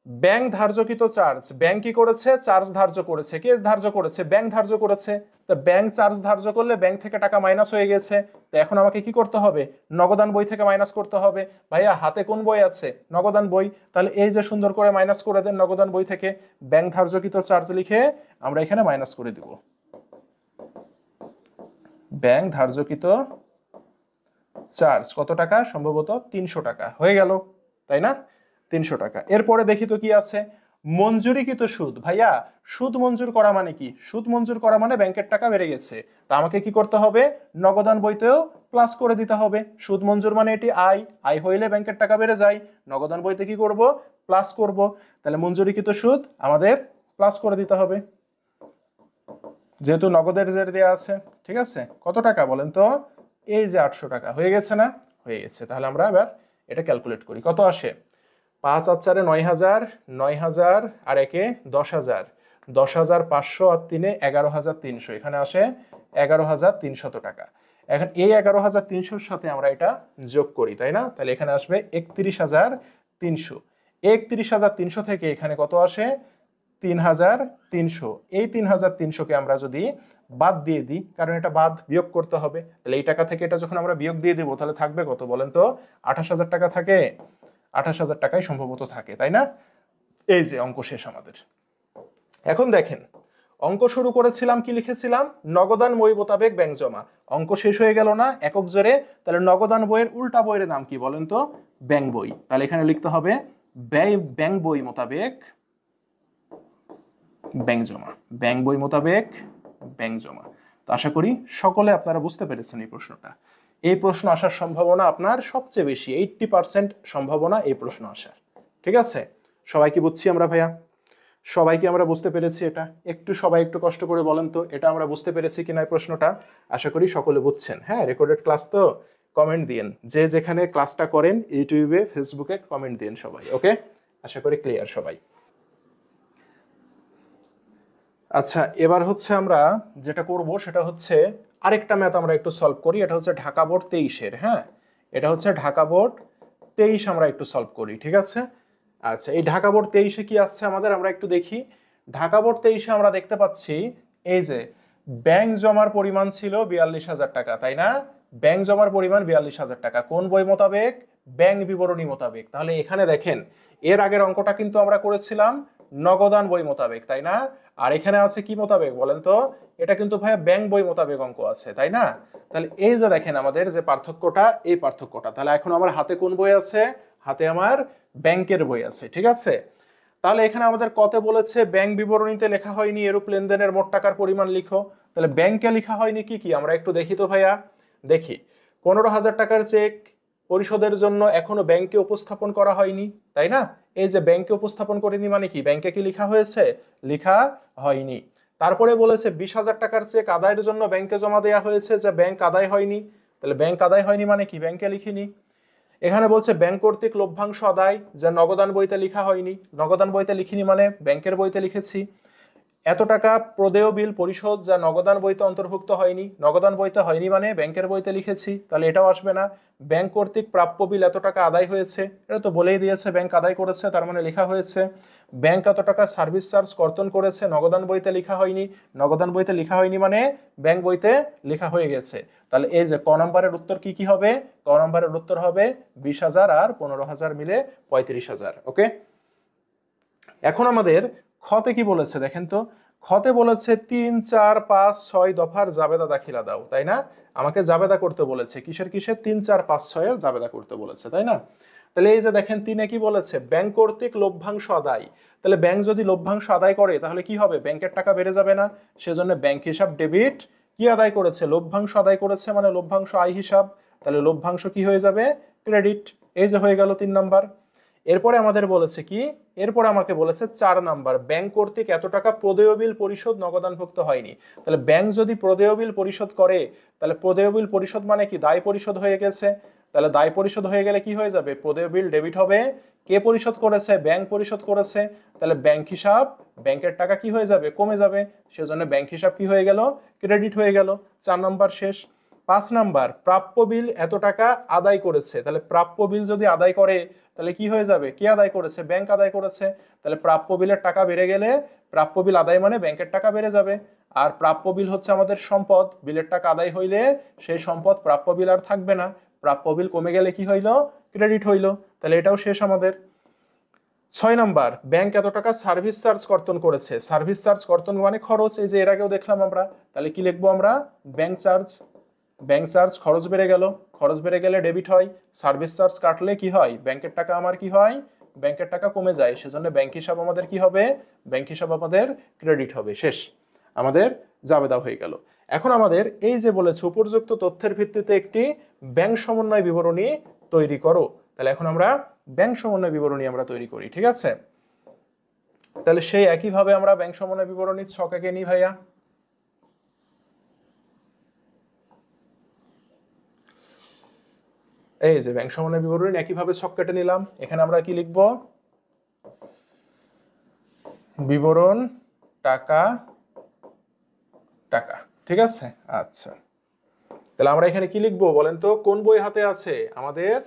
ব্যাংক ধার্যকৃত চার্জ। ব্যাংক কি করেছে? চার্জ ধার্য করেছে। কে ধার্য করেছে? ব্যাংক ধার্য করেছে। তো ব্যাংক চার্জ ধার্য করলে ব্যাংক থেকে টাকা মাইনাস হয়ে গেছে। তো এখন আমাকে কি করতে হবে? নগদান বই থেকে মাইনাস করতে হবে। ভাইয়া হাতে কোন বই আছে? নগদান বই। তাহলে এই যে সুন্দর করে মাইনাস করে দেন নগদান বই থেকে। ব্যাংক ধার্যকৃত চার্জ লিখে আমরা এখানে মাইনাস করে দিব। ব্যাংক ধার্যকৃত চার্জ কত টাকা, সম্ভবত 300 টাকা হয়ে গেল, তাই না? 300 টাকা। এরপরে দেখি তো কি আছে, মঞ্জুরিকৃত সুদ। ভাইয়া সুদ মঞ্জুর করা মানে কি? সুদ মঞ্জুর করা মানে ব্যাংকের টাকা বেড়ে গেছে, তা আমাকে কি করতে হবে, নগদান বইতেও প্লাস করে দিতে হবে। সুদ মঞ্জুর মানে এটি আয়, আয় হইলে ব্যাংকের টাকা বেড়ে যায়, নগদান বইতে কি করব, প্লাস করব। তাহলে মঞ্জুরিকৃত সুদ আমাদের প্লাস করে দিতে হবে, যেহেতু নগদের জের দেওয়া আছে। ঠিক আছে, কত টাকা বলেন তো, এই যে 800 টাকা হয়ে গেছে না? হয়ে গেছে। তাহলে আমরা এবার এটা ক্যালকুলেট করি, কত আসে, 5 আর 4 9,000, 9,000 আর 1 10,000, 10,500 আর 3 11,300, এখানে আসে 11,300 টাকা। এখন এই 11,300-র সাথে আমরা এটা যোগ করি, তাই না? তাহলে এখানে আসবে 31,300। 31,300 থেকে এখানে কত আসে, 3,300। এই 3,300-কে আমরা যদি বাদ দিয়ে দিই, কারণ এটা বাদ বিয়োগ করতে হবে, তাহলে এই টাকা থেকে এটা যখন আমরা বিয়োগ দিয়ে দিব তাহলে থাকবে কত বলেন তো, 28,000 টাকা থাকে। 28,000 টাকাই সম্ভবত থাকে, তাই না? এই যে অঙ্ক শেষ আমাদের। এখন দেখেন, অঙ্ক শুরু করেছিলাম কি লিখেছিলাম, নগদান বই মোতাবেক ব্যাংক জমা। অঙ্ক শেষ হয়ে গেল না একক জোরে? তাহলে নগদান বইয়ের উল্টা বইয়ের নাম কি বলেন তো, ব্যাংক বই। তাহলে এখানে লিখতে হবে ব্যাংক বই মোতাবেক ব্যাংক জমা, ব্যাংক বই মোতাবেক ব্যাংক জমা। তো আশা করি সকলে আপনারা বুঝতে পেরেছেন এই প্রশ্নটা। এই প্রশ্ন আসার সম্ভাবনা আপনার সবচেয়ে বেশি, 80% সম্ভাবনা এই প্রশ্ন আসার। ঠিক আছে, সবাই কি বুঝছি আমরা ভাইয়া? সবাইকে আমরা বুঝতে পেরেছি এটা? একটু সবাই একটু কষ্ট করে বলেন তো, এটা আমরা বুঝতে পেরেছি কিনা এই প্রশ্নটা? আশা করি সকলে বুঝছেন। হ্যাঁ, রেকর্ডেড ক্লাস তো, কমেন্ট দিয়েন, যে যেখানে ক্লাসটা করেন ইউটিউবে ফেসবুকে কমেন্ট দিয়েন সবাই। ওকে, আশা করি ক্লিয়ার সবাই। আচ্ছা, এবার হচ্ছে আমরা যেটা করব সেটা হচ্ছে আরেকটা ম্যাথ আমরা একটু সলভ করি। এটা হচ্ছে ঢাকা বোর্ড 23-এর। হ্যাঁ, এটা হচ্ছে ঢাকা বোর্ড 23 আমরা একটু সলভ করি, ঠিক আছে? আচ্ছা, এই ঢাকা বোর্ড 23-এ কি আসছে আমাদের, আমরা একটু দেখি। ঢাকা বোর্ড 23-এ আমরা দেখতে পাচ্ছি এই যে ব্যাংক জমার পরিমাণ ছিল 42,000 টাকা, তাই না? ব্যাংক জমার পরিমাণ 42,000 টাকা, কোন বই মোতাবেক, ব্যাংক বিবরণী মোতাবেক। তাহলে এখানে দেখেন, এর আগের অঙ্কটা কিন্তু আমরা করেছিলাম নগদান বই মোতাবেক, তাই না? আর এখানে আছে কি মোতাবেক বলেন তো, এটা কিন্তু ভাইয়া ব্যাংক বই মোতাবেক অঙ্ক আছে, তাই না? তাহলে এই যে দেখেন আমাদের যে পার্থক্যটা, এই পার্থক্যটা। তাহলে এখন আমার হাতে কোন বই আছে, হাতে আমার ব্যাংকের বই আছে, ঠিক আছে? তাহলে এখানে আমাদের কত বলেছে, ব্যাংক বিবরণীতে লেখা হয়নি এরূপ লেনদেনের মোট টাকার পরিমাণ লিখো। তাহলে ব্যাংকে লেখা হয়নি কি কি, আমরা একটু দেখি তো ভাইয়া। দেখি, 15,000 টাকার চেক পরিশোধের জন্য এখনো ব্যাংকে উপস্থাপন করা হয়নি, তাই না? এই যে ব্যাংকে উপস্থাপন করেনি মানে কি, ব্যাংকে কি লেখা হয়েছে, লেখা হয়নি। তারপরে বলেছে 20,000 টাকার চেক আদায়ের জন্য ব্যাংকে জমা দেওয়া হয়েছে, যে ব্যাংক আদায় হয়নি। তাহলে ব্যাংক আদায় হয়নি মানে কি, ব্যাংকে লিখিনি। এখানে বলছে ব্যাংক কর্তৃক লভ্যাংশ আদায়, যা নগদান বইতে লেখা হয়নি। নগদান বইতে লিখিনি মানে ব্যাংকের বইতে লিখেছি। এত টাকা প্রদেয় বিল পরিশোধ, যা নগদান বইতে অন্তর্ভুক্ত হয়নি। নগদান বইতে হয়নি মানে ব্যাংকের বইতে লিখেছি, তাহলে এটাও আসবে না। ব্যাংক কর্তৃক প্রাপ্য বিল এত টাকা আদায় হয়েছে, এটা তো বলেই দিয়েছে ব্যাংক আদায় করেছে, তার মানে লেখা হয়েছে। ব্যাংক এত টাকা সার্ভিস চার্জ কর্তন করেছে, নগদান বইতে লেখা হয়নি। নগদান বইতে লেখা হয়নি মানে ব্যাংক বইতে লেখা হয়ে গেছে। তাহলে এই যে ক নম্বরের উত্তর কি কি হবে, ক নম্বরের উত্তর হবে 20,000 আর 15,000 মিলে 35,000। ওকে, এখন আমাদের খতে কি বলেছে দেখেন তো। খতে বলেছে 3, 4, 5, 6 দফার জাবেদা দাখিলা দাও, তাই না? আমাকে জাবেদা করতে বলেছে, কিসের কিসের, 3, 4, 5, 6 এর জাবেদা করতে বলেছে, তাই না? তাহলে এই যে দেখেন 3-এ কি বলেছে, ব্যাংক কর্তৃক লভ্যাংশ আদায়। তাহলে ব্যাংক যদি লভ্যাংশ আদায় করে তাহলে কি হবে, ব্যাংকের টাকা বেড়ে যাবে না? সেজন্য ব্যাংক হিসাব ডেবিট, কি আদায় করেছে, লভ্যাংশ আদায় করেছে, মানে লভ্যাংশ আয় হিসাব। তাহলে লভ্যাংশ কি হয়ে যাবে, ক্রেডিট। এই যে হয়ে গেল 3 নাম্বার। এরপরে আমাদের বলেছে কি, এরপরে আমাকে বলেছে 4 নাম্বার, ব্যাংক কর্তৃক এত টাকা প্রদেয় বিল পরিশোধ নগদানভুক্ত হয়নি। তাহলে ব্যাংক যদি প্রদেয় বিল পরিশোধ করে, তাহলে প্রদেয় বিল পরিশোধ মানে কি, দায় পরিশোধ হয়ে গেছে। তাহলে দায় পরিশোধ হয়ে গেলে কি হয়ে যাবে, প্রদেয় বিল ডেবিট হবে। কে পরিশোধ করেছে, ব্যাংক পরিশোধ করেছে। তাহলে ব্যাংক হিসাব, ব্যাংকের টাকা কি হয়ে যাবে, কমে যাবে। সেজন্য ব্যাংক হিসাব কি হয়ে গেল, ক্রেডিট হয়ে গেল। 4 নাম্বার শেষ। 5 নাম্বার, প্রাপ্য বিল এত টাকা আদায় করেছে। তাহলে প্রাপ্য বিল যদি আদায় করে তাহলে কি হয়ে যাবে, কে আদায় করেছে, ব্যাংক আদায় করেছে। তাহলে প্রাপ্য বিলের টাকা বেড়ে গেলে, প্রাপ্য বিল আদায় মানে ব্যাংকের টাকা বেড়ে যাবে। আর প্রাপ্য বিল হচ্ছে আমাদের সম্পদ, বিলের টাকা আদায় হইলে সেই সম্পদ প্রাপ্য বিল আর থাকবে না। প্রাপ্য বিল কমে গেলে কি হইলো, ক্রেডিট হইলো। তাহলে এটাও শেষ আমাদের। 6 নাম্বার, ব্যাংক এত টাকা সার্ভিস চার্জ কর্তন করেছে। সার্ভিস চার্জ কর্তন মানে খরচ, এই যে এর আগেও দেখলাম আমরা। তাহলে কি লিখবো আমরা, ব্যাংক চার্জ। ব্যাংক চার্জ খরচ বেড়ে গেল, খরচ বেড়ে গেলে ডেবিট হয়, সার্ভিস চার্জ কাটলে কি হয়, ব্যাংকের টাকা আমার কি হয়, ব্যাংকের টাকা কমে যায়, সেজন্য ব্যাংক হিসাব আমাদের কি হবে, ব্যাংক হিসাব আমাদের ক্রেডিট হবে। শেষ, আমাদের জাবেদা হয়ে গেল। এখন আমাদের এই যে বলেছে উপযুক্ত তথ্যের ভিত্তিতে একটি ব্যাংক সমন্বয় বিবরণী তৈরি করো, তাহলে এখন আমরা ব্যাংক সমন্বয় বিবরণী আমরা তৈরি করি। ঠিক আছে, তাহলে সেই একইভাবে আমরা ব্যাংক সমন্বয় বিবরণীর ছক এঁকে নিই ভাইয়া। এই যে ব্যাংক সমন্বয় বিবরণী একইভাবে ছক কেটে নিলাম। এখানে আমরা কি লিখব, বিবরণ টাকা টাকা। ঠিক আছে, আচ্ছা তাহলে আমরা এখানে কি লিখবো বলেন তো, কোন বই হাতে আছে আমাদের,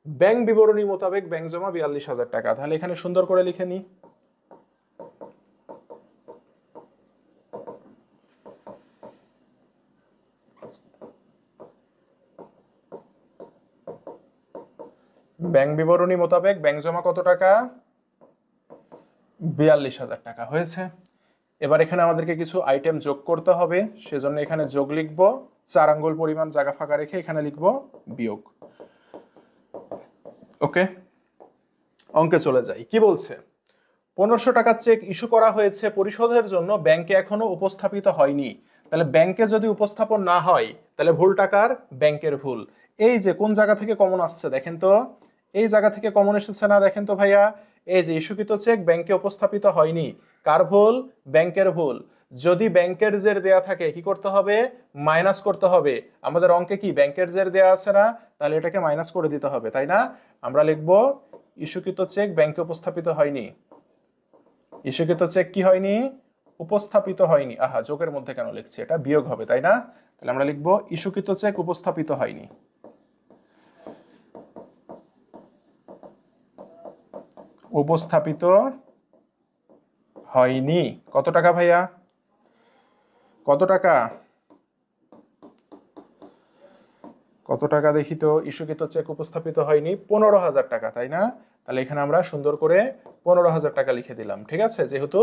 ব্যাংক বিবরণী মোতাবেক ব্যাংক জমা 42,000 টাকা। তাহলে এখানে সুন্দর করে লিখে নি, ব্যাংক বিবরণী মোতাবেক ব্যাংক জমা কত টাকা, 42,000 টাকা হয়েছে। এবার এখানে আমাদেরকে কিছু আইটেম যোগ করতে হবে, সেজন্য এখানে যোগ লিখবো, 4 আঙ্গুল পরিমাণ জায়গা ফাঁকা রেখে এখানে লিখবো বিয়োগ। ওকে, অঙ্কে চলে যাই। কি বলছে, 1500 টাকার চেক ইস্যু করা হয়েছে, পরিশোধের জন্য ব্যাংকে এখনো উপস্থাপিত হয়নি। তাহলে ব্যাংকে যদি উপস্থাপন না হয় তাহলে ভুল টাকার ব্যাংকের ভুল। এই যে কোন জায়গা থেকে কমন আসছে দেখেন তো, এই জায়গা থেকে কমন এসেছে না, দেখেন তো ভাইয়া, এই যে ইস্যুকৃত চেক ব্যাংকে উপস্থাপিত হয়নি, কার ভুল, ব্যাংকের ভুল। যদি ব্যাংকের জের দেয়া থাকে কি করতে হবে, মাইনাস করতে হবে। আমাদের অঙ্কে কি ব্যাংকের জের দেয়া আছে না, তাহলে এটাকে মাইনাস করে দিতে হবে, তাই না। আমরা লিখবো ইস্যুকৃত চেক ব্যাংকে উপস্থাপিত হয়নি, ইস্যুকৃত চেক কি হয়নি, উপস্থাপিত হয়নি। আহা, যোগের মধ্যে কেন লিখছি, এটা বিয়োগ হবে তাই না। তাহলে আমরা লিখবো ইস্যুকৃত চেক উপস্থাপিত হয়নি, উপস্থাপিত হয়নি। কত টাকা ভাইয়া, কত টাকা, কত টাকা দেখি তো, ইস্যুকৃত চেক উপস্থাপিত হয়নি 15,000 টাকা, তাই না। তাহলে এখানে আমরা সুন্দর করে 15,000 টাকা লিখে দিলাম। ঠিক আছে, যেহেতু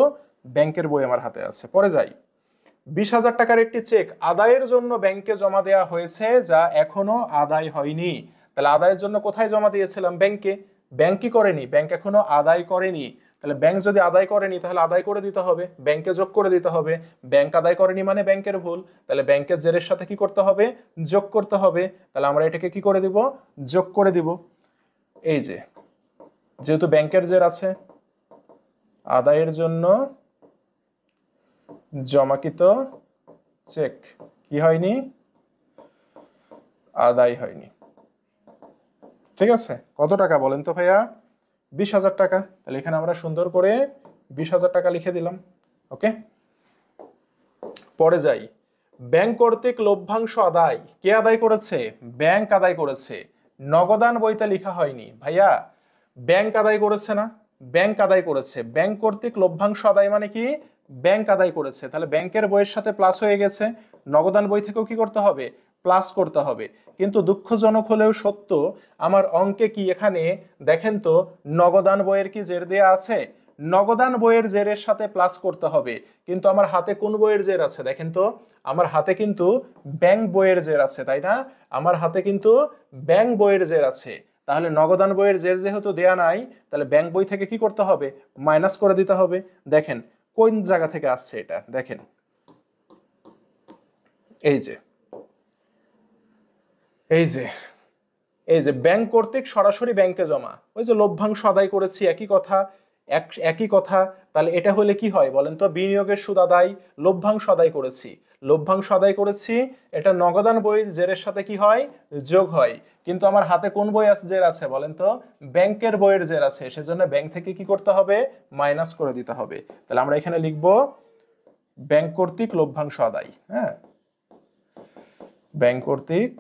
ব্যাংকের বই আমার হাতে আছে। পরে যাই, 20,000 টাকার একটি চেক আদায়ের জন্য ব্যাংকে জমা দেওয়া হয়েছে, যা এখনো আদায় হয়নি। তাহলে আদায়ের জন্য কোথায় জমা দিয়েছিলাম, ব্যাংকে, ব্যাংক কি করেনি, ব্যাংক এখনো আদায় করেনি। তাহলে ব্যাংক যদি আদায় করেনি তাহলে আদায় করে দিতে হবে, ব্যাংকে যোগ করে দিতে হবে। ব্যাংক আদায় করেনি মানে ব্যাংকের ভুল, তাহলে ব্যাংকের জেরের সাথে কি করতে হবে, যোগ করতে হবে। তাহলে আমরা এটাকে কি করে দিব, যোগ করে দিব। এই যে যেহেতু ব্যাংকের জের আছে, আদায়ের জন্য জমাকৃত চেক কি হয়নি, আদায় হয়নি। ঠিক আছে, কত টাকা বলেন তো ভাইয়া, 20,000 টাকা। তাহলে এখানে আমরা সুন্দর করে 20,000 টাকা লিখে দিলাম। ওকে, পরে যাই, ব্যাংক কর্তৃক লভ্যাংশ আদায়, কে আদায় করেছে, ব্যাংক আদায় করেছে, নগদান বইতে লেখা হয়নি। ভাইয়া ব্যাংক আদায় করেছে না, ব্যাংক আদায় করেছে, ব্যাংক কর্তৃক লভ্যাংশ আদায় মানে কি, ব্যাংক আদায় করেছে, তাহলে ব্যাংকের বইয়ের সাথে প্লাস হয়ে গেছে, নগদান বই থেকেও কি করতে হবে, প্লাস করতে হবে। কিন্তু দুঃখজনক হলেও সত্য, আমার অঙ্কে কি এখানে দেখেন তো, নগদান বইয়ের কি জের দেয়া আছে, নগদান বইয়ের জেরের সাথে প্লাস করতে হবে। কিন্তু আমার হাতে কোন বইয়ের জের আছে দেখেন তো, আমার হাতে কিন্তু ব্যাংক বইয়ের জের আছে, তাই না, আমার হাতে কিন্তু ব্যাংক বইয়ের জের আছে। তাহলে নগদান বইয়ের জের যেহেতু দেয়া নাই, তাহলে ব্যাংক বই থেকে কি করতে হবে, মাইনাস করে দিতে হবে। দেখেন কোন জায়গা থেকে আসছে এটা, দেখেন এই যে, এই যে, এই যে ব্যাংক কর্তৃক সরাসরি ব্যাংকে জমা, ওই যে লভ্যাংশ আদায় করেছি, একই কথা, একই কথা। তাহলে এটা হলে কি হয় বলেন তো, বিনিয়োগের সুদ আদায়, লভ্যাংশ আদায় করেছি, লভ্যাংশ আদায় করেছি, এটা নগদান বই জেরের সাথে কি হয়, যোগ হয়। কিন্তু আমার হাতে কোন বই আছে, জের আছে বলেন তো, ব্যাংকের বইয়ের জের আছে, সেজন্য ব্যাংক থেকে কি করতে হবে, মাইনাস করে দিতে হবে। তাহলে আমরা এখানে লিখবো ব্যাংক কর্তৃক লভ্যাংশ আদায়, হ্যাঁ, ব্যাংক কর্তৃক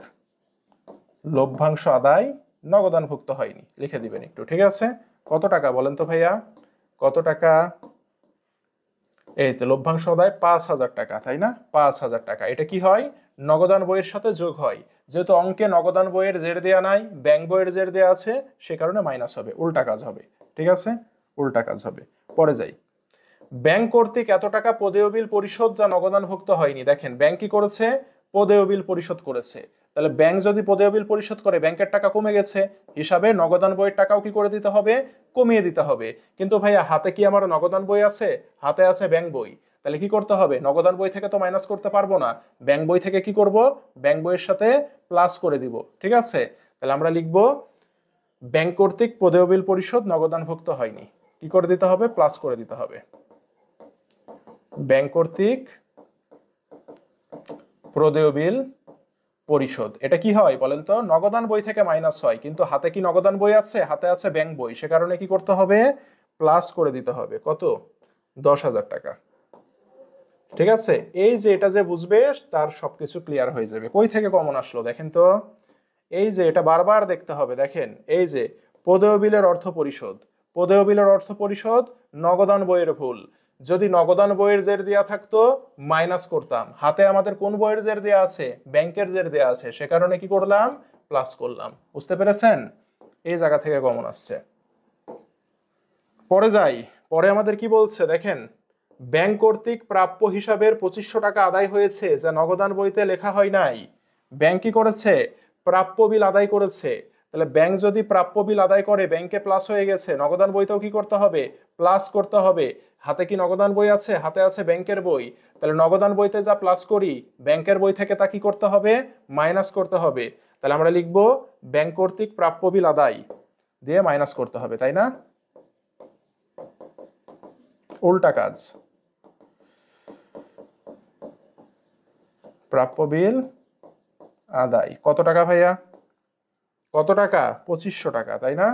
লভ্যাংশ আদায় নগদানভুক্ত হয়নি, লিখে দিবেন একটু। ঠিক আছে, কত টাকা বলেন তো ভাইয়া, কত টাকা, এই তো লভ্যাংশ আদায় 5,000 টাকা, তাই না, 5,000 টাকা। এটা কি হয়, নগদান বইয়ের সাথে যোগ হয়, যেহেতু অঙ্কে নগদান বইয়ের জের দেয়া নাই, ব্যাংক বইয়ের জের দেয়া আছে, সে কারণে মাইনাস হবে, উল্টা কাজ হবে। ঠিক আছে, উল্টা কাজ হবে। পরে যাই, ব্যাংক কর্তৃক এত টাকা প্রদেয় বিল পরিশোধ যা নগদানভুক্ত হয়নি। দেখেন ব্যাংক কি করেছে, পদেয় বিল পরিশোধ করেছে। তাহলে ব্যাংক যদি পদেয় বিল পরিশোধ করে ব্যাংকের টাকা কমে গেছে, হিসাবে নগদান বইয়ের টাকাও কি করে দিতে হবে, কমিয়ে দিতে হবে। কিন্তু ভাইয়া হাতে কি আমার নগদান বই আছে, হাতে আছে ব্যাংক বই, তাহলে কি করতে হবে, নগদান বই থেকে তো মাইনাস করতে পারবো না, ব্যাংক বই থেকে কি করব, ব্যাংক বইয়ের সাথে প্লাস করে দিব। ঠিক আছে, তাহলে আমরা লিখবো ব্যাংক কর্তৃক পদেয় বিল পরিশোধ নগদানভুক্ত হয়নি, কি করে দিতে হবে, প্লাস করে দিতে হবে। ব্যাংক কর্তৃক পদেয় বিল পরিশোধ, এটা কি হয় বলেন তো, নগদান বই থেকে মাইনাস হয়, কিন্তু হাতে কি নগদান বই আছে, হাতে আছে ব্যাংক বই, সে কারণে কি করতে হবে, প্লাস করে দিতে হবে। কত, 10,000 টাকা। ঠিক আছে, এই যে এটা যে বুঝবে তার সবকিছু ক্লিয়ার হয়ে যাবে। কই থেকে কমন আসলো দেখেন তো, এই যে এটা বারবার দেখতে হবে, দেখেন এই যে পদেয় বিলের অর্থ পরিশোধ, পদেয় বিলের অর্থ পরিশোধ নগদান বইয়ের ভুল, যদি নগদান বইয়ের জের দেয়া থাকতো মাইনাস করতাম, হাতে আমাদের কোন বইয়ের জের দেয়া আছে, ব্যাংকের জের দেয়া আছে, সে কারণে কি করলাম, প্লাস করলাম। বুঝতে পেরেছেন, এই জায়গা থেকে কমন আসছে। পরে যাই, পরে আমাদের কি বলছে দেখেন, ব্যাংক কর্তৃক প্রাপ্য হিসাবের 2500 টাকা আদায় হয়েছে, যা নগদান বইতে লেখা হয় নাই। ব্যাংক কি করেছে, প্রাপ্য বিল আদায় করেছে। তাহলে ব্যাংক যদি প্রাপ্য বিল আদায় করে ব্যাংকে প্লাস হয়ে গেছে, নগদান বইতেও কি করতে হবে, প্লাস করতে হবে। হাতে কি নগদান বই আছে, হাতে আছে ব্যাংকের বই, তাহলে নগদান বইতে যা প্লাস করি ব্যাংকের বই থেকে তা কি করতে হবে, মাইনাস করতে হবে। তাহলে আমরা লিখবো ব্যাংক কর্তৃক প্রাপ্য বিল আদায় দিয়ে মাইনাস করতে হবে, তাই না, উল্টা কাজ। প্রাপ্য বিল আদায় কত টাকা ভাইয়া, কত টাকা, 2500 টাকা, তাই না,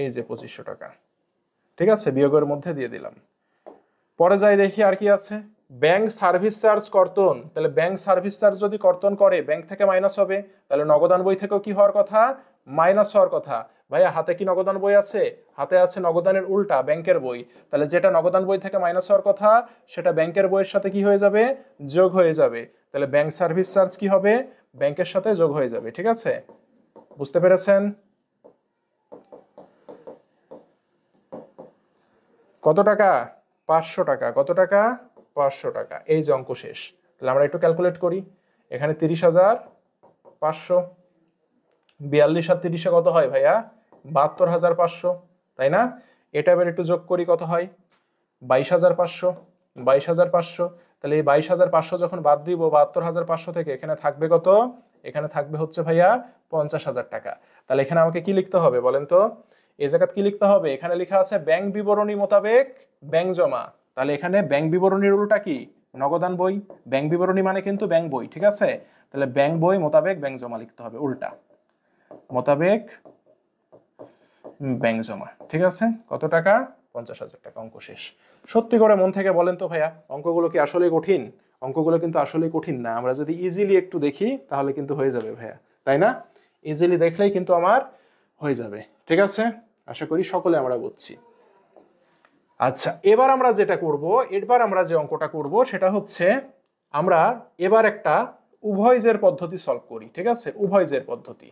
এই যে 2500 টাকা। ঠিক আছে, বিয়োগের মধ্যে দিয়ে দিলাম। পরে যাই দেখি আর কি আছে, ব্যাংক সার্ভিস চার্জ কর্তন, তাহলে ব্যাংক সার্ভিস চার্জ যদি কর্তন করে ব্যাংক থেকে মাইনাস হবে, তাহলে নগদান বই থেকেও কি হওয়ার কথা, মাইনাস হওয়ার কথা। ভাইয়া হাতে কি নগদান বই আছে, হাতে আছে নগদানের উল্টা ব্যাংকের বই, তাহলে যেটা নগদান বই থেকে মাইনাস হওয়ার কথা সেটা ব্যাংকের বইয়ের সাথে কি হয়ে যাবে, যোগ হয়ে যাবে। তাহলে ব্যাংক সার্ভিস চার্জ কি হবে, ব্যাংকের সাথে যোগ হয়ে যাবে। ঠিক আছে, বুঝতে পেরেছেন। কত টাকা, 500 টাকা, কত টাকা, 500 টাকা। এই যে অঙ্ক শেষ। তাহলে আমরা একটু ক্যালকুলেট করি, এখানে 30,500, 42 আর 30-এ কত হয় ভাইয়া, 72,500, তাই না। এটা এবার একটু যোগ করি, কত হয়, 22,500, 22,500। তাহলে এই 22,500 যখন বাদ দিব 72,500 থেকে, এখানে থাকবে কত, এখানে থাকবে হচ্ছে ভাইয়া 50,000 টাকা। তাহলে এখানে আমাকে কি লিখতে হবে বলেন তো, এই জায়গায় কি লিখতে হবে, এখানে লেখা আছে ব্যাংক বিবরণী মোতাবেক ব্যাংক জমা। তাহলে এখানে ব্যাংক বিবরণীর উল্টা কি, নগদান বই, ব্যাংক বিবরণী মানে কিন্তু ব্যাংক বই। ঠিক আছে, তাহলে ব্যাংক বই মোতাবেক ব্যাংক জমা লিখতে হবে, উল্টা মোতাবেক ব্যাংক জমা। ঠিক আছে, কত টাকা, 50,000 টাকা। অঙ্ক শেষ। সত্যি করে মন থেকে বলেন তো ভাইয়া, অঙ্কগুলো কি আসলে কঠিন, অঙ্কগুলো কিন্তু আসলে কঠিন না, আমরা যদি ইজিলি একটু দেখি তাহলে কিন্তু হয়ে যাবে ভাইয়া, তাই না, ইজিলি দেখলেই কিন্তু আমার হয়ে যাবে। ঠিক আছে, আশা করি সকলে আমরা বুঝছি। আচ্ছা, এবার আমরা যেটা করব, এবার আমরা যে অঙ্কটা করব সেটা হচ্ছে, আমরা এবার একটা উভয় জের পদ্ধতি সলভ করি। ঠিক আছে, উভয় জের পদ্ধতি।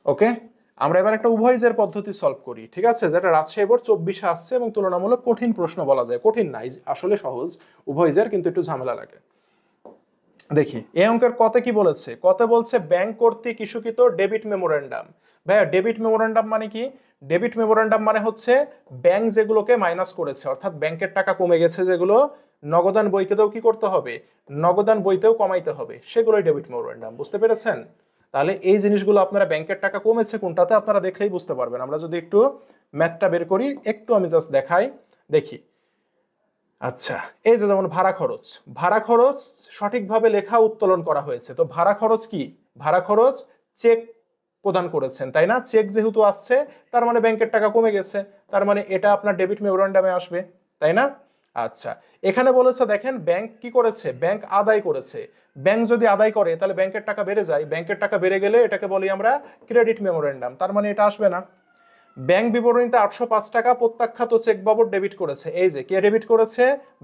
ওকে, আমরা এবার একটা উভয় জের পদ্ধতি সলভ করি। ঠিক আছে, যেটা রাজশাহী বোর্ড 24-এ আসছে এবং তুলনামূলক কঠিন প্রশ্ন বলা যায়, কঠিন না, আসলে সহজ, উভয় জের কিন্তু একটু ঝামেলা লাগে। দেখি এই অঙ্কের কতে কি বলেছে, কতে বলছে ব্যাংক কর্তৃক ইস্যুকৃত ডেবিট মেমোরেন্ডাম। ভাইয়া ডেবিট মেমোরেন্ডাম মানে কি, ডেবিট মেমোরেন্ডাম মানে হচ্ছে ব্যাংক যেগুলোকে মাইনাস করেছে, অর্থাৎ ব্যাংকের টাকা কমে গেছে যেগুলো, নগদান বইকেতেও কি করতে হবে, নগদান বইতেও কমাইতে হবে, সেগুলোই ডেবিট মেমোরেন্ডাম। বুঝতে পেরেছেন, তাহলে এই জিনিসগুলো আপনারা ব্যাংকের টাকা কমেছে কোনটাতে আপনারা দেখলেই বুঝতে পারবেন। আমরা যদি একটু ম্যাথটা বের করি, একটু আমি জাস্ট দেখাই, দেখি। আচ্ছা, এই যে যেমন ভাড়া খরচ, ভাড়া খরচ সঠিকভাবে লেখা উত্তোলন করা হয়েছে। তো ভাড়া খরচ কি, ভাড়া খরচ চেক প্রদান করেছেন, তাই না, চেক যেহেতু আসছে তার মানে ব্যাংকের টাকা কমে গেছে, তার মানে এটা আপনার ডেবিট মেমোরেন্ডামে আসবে, তাই না। আচ্ছা, এখানে বলেছে দেখেন ব্যাংক কি করেছে, ব্যাংক আদায় করেছে। ব্যাংক যদি আদায় করে তাহলে ব্যাংকের টাকা বেড়ে যায়, ব্যাংকের টাকা বেড়ে গেলে এটাকে বলি আমরা ক্রেডিট মেমোরেন্ডাম, তার মানে এটা আসবে না। ব্যাংক বিবরণীতে 805 টাকা প্রত্যাখ্যাত চেক বাবদ ডেবিট করেছে, এই যে কে ডেবিট করেছে,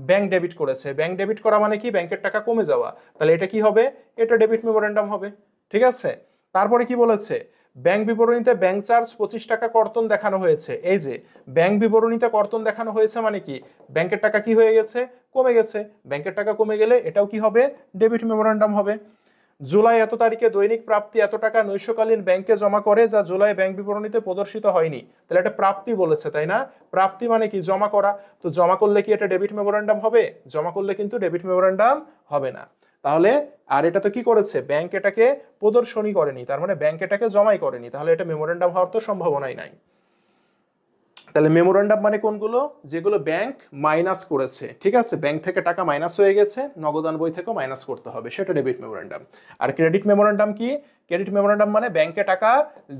ব্যাংক ডেবিট করেছে। ব্যাংক ডেবিট করা মানে কি, ব্যাংকের টাকা কমে যাওয়া, তাহলে এটা কি হবে, এটা ডেবিট মেমোরেন্ডাম হবে। ঠিক আছে, তারপরে কি বলেছে, ব্যাংক বিবরণীতে ব্যাংক চার্জ 25 টাকা কর্তন দেখানো হয়েছে। এই যে ব্যাংক বিবরণীতে কর্তন দেখানো হয়েছে মানে কি, ব্যাংকের টাকা কি হয়ে গেছে, কমে গেছে, ব্যাংকের টাকা কমে গেলে এটাও কি হবে, ডেবিট মেমোরেন্ডাম হবে। জুলাই এত তারিখে দৈনিক প্রাপ্তি এত টাকা নৈশকালীন ব্যাংকে জমা করে, যা জুলাই ব্যাংক বিবরণীতে প্রদর্শিত হয়নি। তাহলে এটা প্রাপ্তি বলেছে, তাই না? প্রাপ্তি মানে কি? জমা করা। তো জমা করলে কি এটা ডেবিট মেমোরেন্ডাম হবে? জমা করলে কিন্তু ডেবিট মেমোরেন্ডাম হবে না। তাহলে আর এটা তো কি করেছে? ব্যাংক এটাকে প্রদর্শনী করেনি, তার মানে ব্যাংক এটাকে জমাই করেনি, তাহলে এটা মেমোরেন্ডাম হওয়ার তো সম্ভাবনাই নাই। তাহলে মেমোরেন্ডাম মানে কোনগুলো? যেগুলো ব্যাংক মাইনাস করেছে, ঠিক আছে? ব্যাংক থেকে টাকা মাইনাস হয়ে গেছে, নগদান বই থেকেও মাইনাস করতে হবে, সেটা ডেবিট মেমোরেন্ডাম। আর ক্রেডিট মেমোরেন্ডাম কি? ক্রেডিট মেমোরেন্ডাম মানে ব্যাংকে টাকা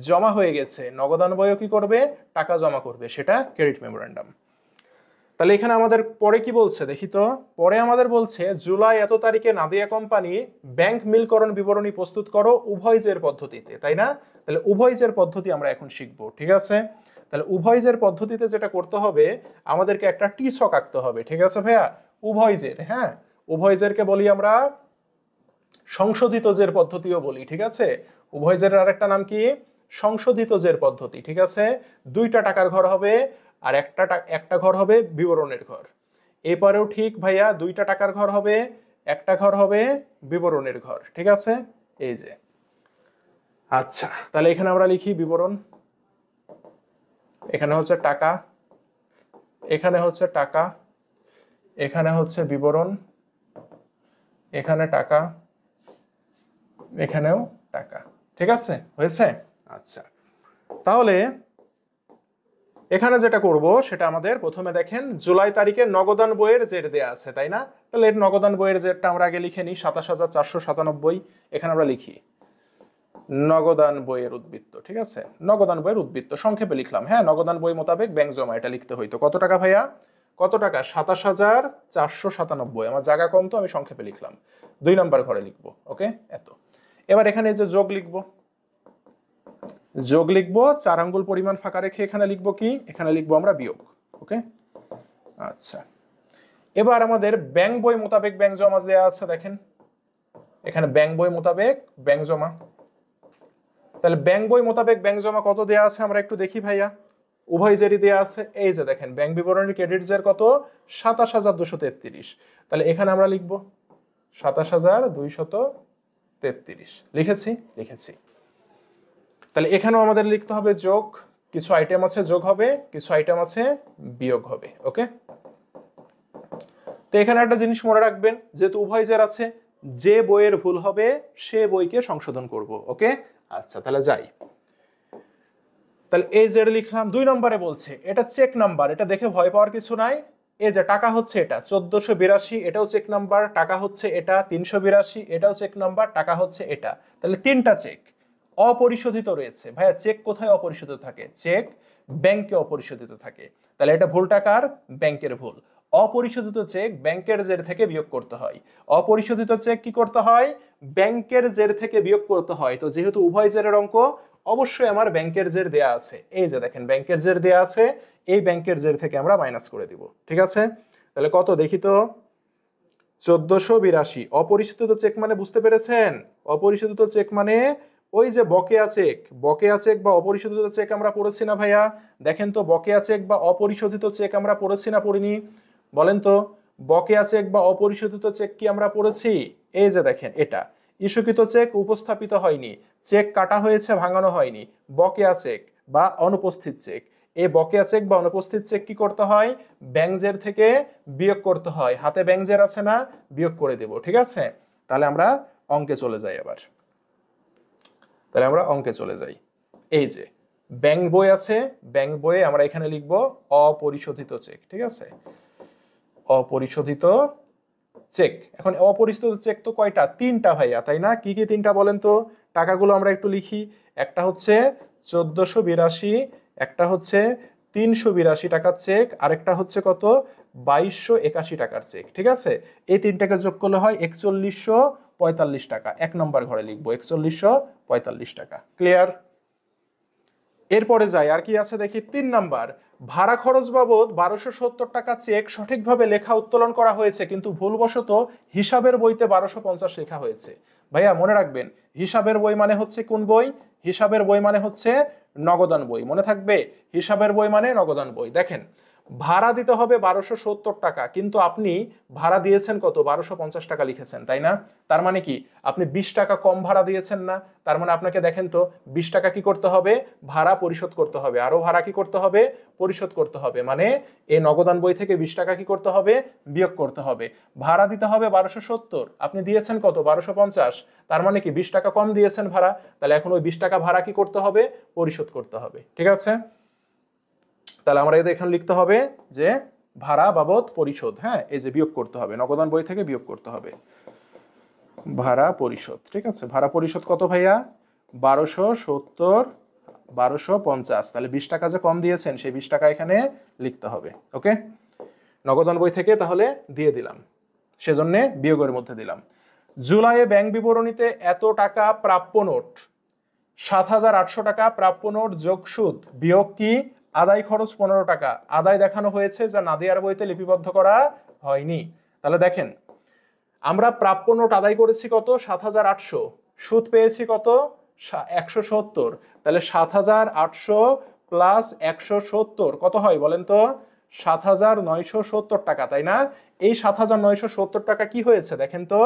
জমা হয়ে গেছে, নগদান বইও কি করবে? টাকা জমা করবে, সেটা ক্রেডিট মেমোরেন্ডাম। তাহলে এখানে আমাদের পরে কি বলছে দেখি তো। পরে আমাদের বলছে জুলাই এত তারিখে নাদিয়া কোম্পানি ব্যাংক মিলকরণ বিবরণী প্রস্তুত করো উভয় জের পদ্ধতিতে, তাই না? তাহলে উভয় জের পদ্ধতি আমরা এখন শিখবো, ঠিক আছে? তাহলে উভয় জের পদ্ধতিতে যেটা করতে হবে, আমাদেরকে একটা টি ছক আঁকতে হবে, ঠিক আছে ভাইয়া? উভয় জের, হ্যাঁ, উভয় জেরকে বলি আমরা সংশোধিত জের পদ্ধতিও বলি, ঠিক আছে? উভয় জেরের আরেকটা নাম কি? সংশোধিত জের পদ্ধতি, ঠিক আছে? দুইটা টাকার ঘর হবে, আর একটা ঘর হবে বিবরণের ঘর। এবারেও ঠিক ভাইয়া, দুইটা টাকার ঘর হবে, একটা ঘর হবে বিবরণের ঘর, ঠিক আছে? এই যে, আচ্ছা, তাহলে এখানে আমরা লিখি বিবরণ, এখানে হচ্ছে টাকা, এখানে হচ্ছে টাকা, এখানে হচ্ছে বিবরণ, এখানে টাকা, এখানেও টাকা, ঠিক আছে? হয়েছে? আচ্ছা, তাহলে এখানে যেটা করব সেটা আমাদের প্রথমে দেখেন জুলাই তারিখে নগদান বইয়ের জের দেয়া আছে, তাই না? তাহলে এর নগদান বইয়ের জেরটা আমরা আগে লিখে নিই, ২৭,৪৯৭। এখানে আমরা লিখি নগদান বইয়ের উদ্বৃত্ত, ঠিক আছে? নগদান বইয়ের উদ্বৃত্ত সংক্ষেপে লিখলাম, হ্যাঁ, নগদান বই মোতাবেক ব্যাংক জমা, এটা লিখতে হইতো। কত টাকা ভাইয়া? কত টাকা? ২৭,৪৯৭। আমার জায়গা কম তো আমি সংক্ষেপে লিখলাম। ২ নম্বর ঘরে লিখবো, ওকে? এত। এবার এখানে যে যোগ লিখবো, যোগ লিখবো, 4 আঙ্গুল পরিমাণ ফাঁকা রেখে এখানে লিখবো কি? এখানে লিখবো আমরা বিয়োগ, ওকে? আচ্ছা, এবার আমাদের ব্যাংক বই মোতাবেক ব্যাংক জমা দেওয়া আছে, দেখেন এখানে ব্যাংক বই মোতাবেক ব্যাংক জমা। তাহলে ব্যাংক বই মোতাবেক ব্যাংক জমা কত দেয়া আছে আমরা একটু দেখি ভাইয়া। উভয় জেরই দেয়া আছে, এই যে দেখেন ব্যাংক বিবরণীর ক্রেডিট জের কত? ২৭,২৩৩। তাহলে এখানে আমরা লিখবো ২৭,২৩৩। লিখেছি? লিখেছি। তাহলে এখানেও আমাদের লিখতে হবে যোগ, কিছু আইটেম আছে যোগ হবে, কিছু আইটেম আছে বিয়োগ হবে, ওকে? তো এখানে একটা জিনিস মনে রাখবেন, যেহেতু উভয় জের আছে, যে বইয়ের ভুল হবে সে বইকে সংশোধন করব, ওকে? আচ্ছা, তাহলে যাই। তাহলে এই জেড লিখলাম। ২ নম্বরে বলছে এটা চেক নাম্বার, এটা দেখে ভয় পাওয়ার কিছু নাই। এই যে টাকা হচ্ছে এটা ১৪৮২, এটাও চেক নাম্বার। টাকা হচ্ছে এটা ৩৮২, এটাও চেক নাম্বার। টাকা হচ্ছে এটা, তাহলে 3টা চেক অপরিশোধিত রয়েছে। ভাইয়া চেক কোথায় অপরিশোধিত থাকে? চেক ব্যাংকে অপরিশোধিত থাকে। তাহলে এটা ভুল টাকার, ব্যাংকের ভুল। অপরিশোধিত চেক ব্যাংকের জের থেকে বিয়োগ করতে হয়। অপরিশোধিত চেক কি করতে হয়? ব্যাংকের জের থেকে বিয়োগ করতে হয়। তো যেহেতু উভয় জেরের অঙ্ক, অবশ্যই আমার ব্যাংকের জের দেয়া আছে। এই যে দেখেন ব্যাংকের জের দেয়া আছে, এই ব্যাংকের জের থেকে আমরা মাইনাস করে দিব, ঠিক আছে? তাহলে কত দেখি তো? ১৪৮২। অপরিশোধিত চেক মানে বুঝতে পেরেছেন? অপরিশোধিত চেক মানে ওই যে বকেয়া চেক। বকেয়া চেক বা অপরিশোধিত চেক আমরা পড়েছি না ভাইয়া? দেখেন তো, বকেয়া চেক বা অপরিশোধিত চেক আমরা পড়েছি না পড়িনি? বলেন তো, বকেয়া চেক বা অপরিশোধিত চেক কি আমরা পড়েছি? এই যে দেখেন এটা ইস্যুকৃত চেক উপস্থাপিত হয়নি, চেক কাটা হয়েছে, ভাঙানো হয়নি। বকেয়া চেক বা অনুপস্থিত চেক, এই বকেয়া চেক বা অনুপস্থিত চেক কি করতে হয়? ব্যাংক জের থেকে বিয়োগ করতে হয়। হাতে ব্যাংক জের আছে না? বিয়োগ করে দেব, ঠিক আছে? তাহলে আমরা অঙ্কে চলে যাই আবার। তাহলে আমরা অঙ্কে চলে যাই। এই যে ব্যাংক বই আছে, ব্যাংক বইয়ে আমরা এখানে লিখব অপরিশোধিত চেক, ঠিক আছে? অপরিশোধিত চেক। এখন অপরিশোধিত চেক তো কয়টা? 3টা ভাইয়া, তাই না? কি কি 3টা বলেন তো? টাকাগুলো আমরা একটু লিখি। একটা হচ্ছে ১৪৮২, একটা হচ্ছে ৩৮২ টাকার চেক, আরেকটা হচ্ছে কত? ২২৮১ টাকার চেক, ঠিক আছে? এই 3টাকে যোগ করলে হয় ৪১৪৫ টাকা। 1 নম্বর ঘরে লিখবো ৪১৪৫ টাকা। ক্লিয়ার? এরপরে যাই, আর কি আছে দেখি। 3 নাম্বার, ভাড়া খরচ বাবদ ১২৭০ টাকা চেক সঠিকভাবে লেখা উত্তোলন করা হয়েছে, কিন্তু ভুলবশত হিসাবের বইতে ১২৫০ লেখা হয়েছে। ভাইয়া মনে রাখবেন, হিসাবের বই মানে হচ্ছে কোন বই? হিসাবের বই মানে হচ্ছে নগদান বই। মনে থাকবে, হিসাবের বই মানে নগদান বই। দেখেন ভাড়া দিতে হবে 1270 টাকা, কিন্তু আপনি ভাড়া দিয়েছেন কত? 1250 টাকা লিখেছেন, তাই না? তার মানে কি আপনি 20 টাকা কম ভাড়া দিয়েছেন না? তার মানে আপনাকে দেখেন তো 20 টাকা কি করতে হবে? ভাড়া পরিশোধ করতে হবে, আরো ভাড়া কি করতে হবে? পরিশোধ করতে হবে। মানে এই নগদান বই থেকে 20 টাকা কি করতে হবে? বিয়োগ করতে হবে। ভাড়া দিতে হবে 1270, আপনি দিয়েছেন কত? 1250। তার মানে কি 20 টাকা কম দিয়েছেন ভাড়া, তাহলে এখন ওই 20 টাকা ভাড়া কি করতে হবে? পরিশোধ করতে হবে। ঠিক আছে, তাহলে আমরা এখানে লিখতে হবে যে ভাড়া বাবদ পরিশোধ। হ্যাঁ, এই যে বিয়োগ করতে হবে, নগদান বই থেকে বিয়োগ করতে হবে ভাড়া পরিশোধ। ঠিক আছে, ভাড়া পরিশোধ কত ভাইয়া? 1270, 1250। তাহলে 20 টাকা যে কম দিয়েছেন সেই 20 টাকা এখানে লিখতে হবে। ওকে, নগদান বই থেকে তাহলে দিয়ে দিলাম, সেজন্য বিয়োগের মধ্যে দিলাম। জুলাইয়ে ব্যাংক বিবরণীতে এত টাকা প্রাপ্য নোট, 7,800 টাকা প্রাপ্য নোট যোগ সুদ বিয়োগ কি? আদায় খরচ 15 টাকা। আদায় দেখানো হয়েছে, যা নাদিয়ার বইতে লিপিবদ্ধ করা হয়নি। তাহলে দেখেন, আমরা প্রাপ্য নোট আদায় করেছি কত? 7,800। সুদ পেয়েছি কত? 170। তাহলে 7,800 প্লাস 170 কত হয় বলেন তো? 7,970 টাকা, তাই না? এই 7,970 টাকা কি হয়েছে দেখেন তো?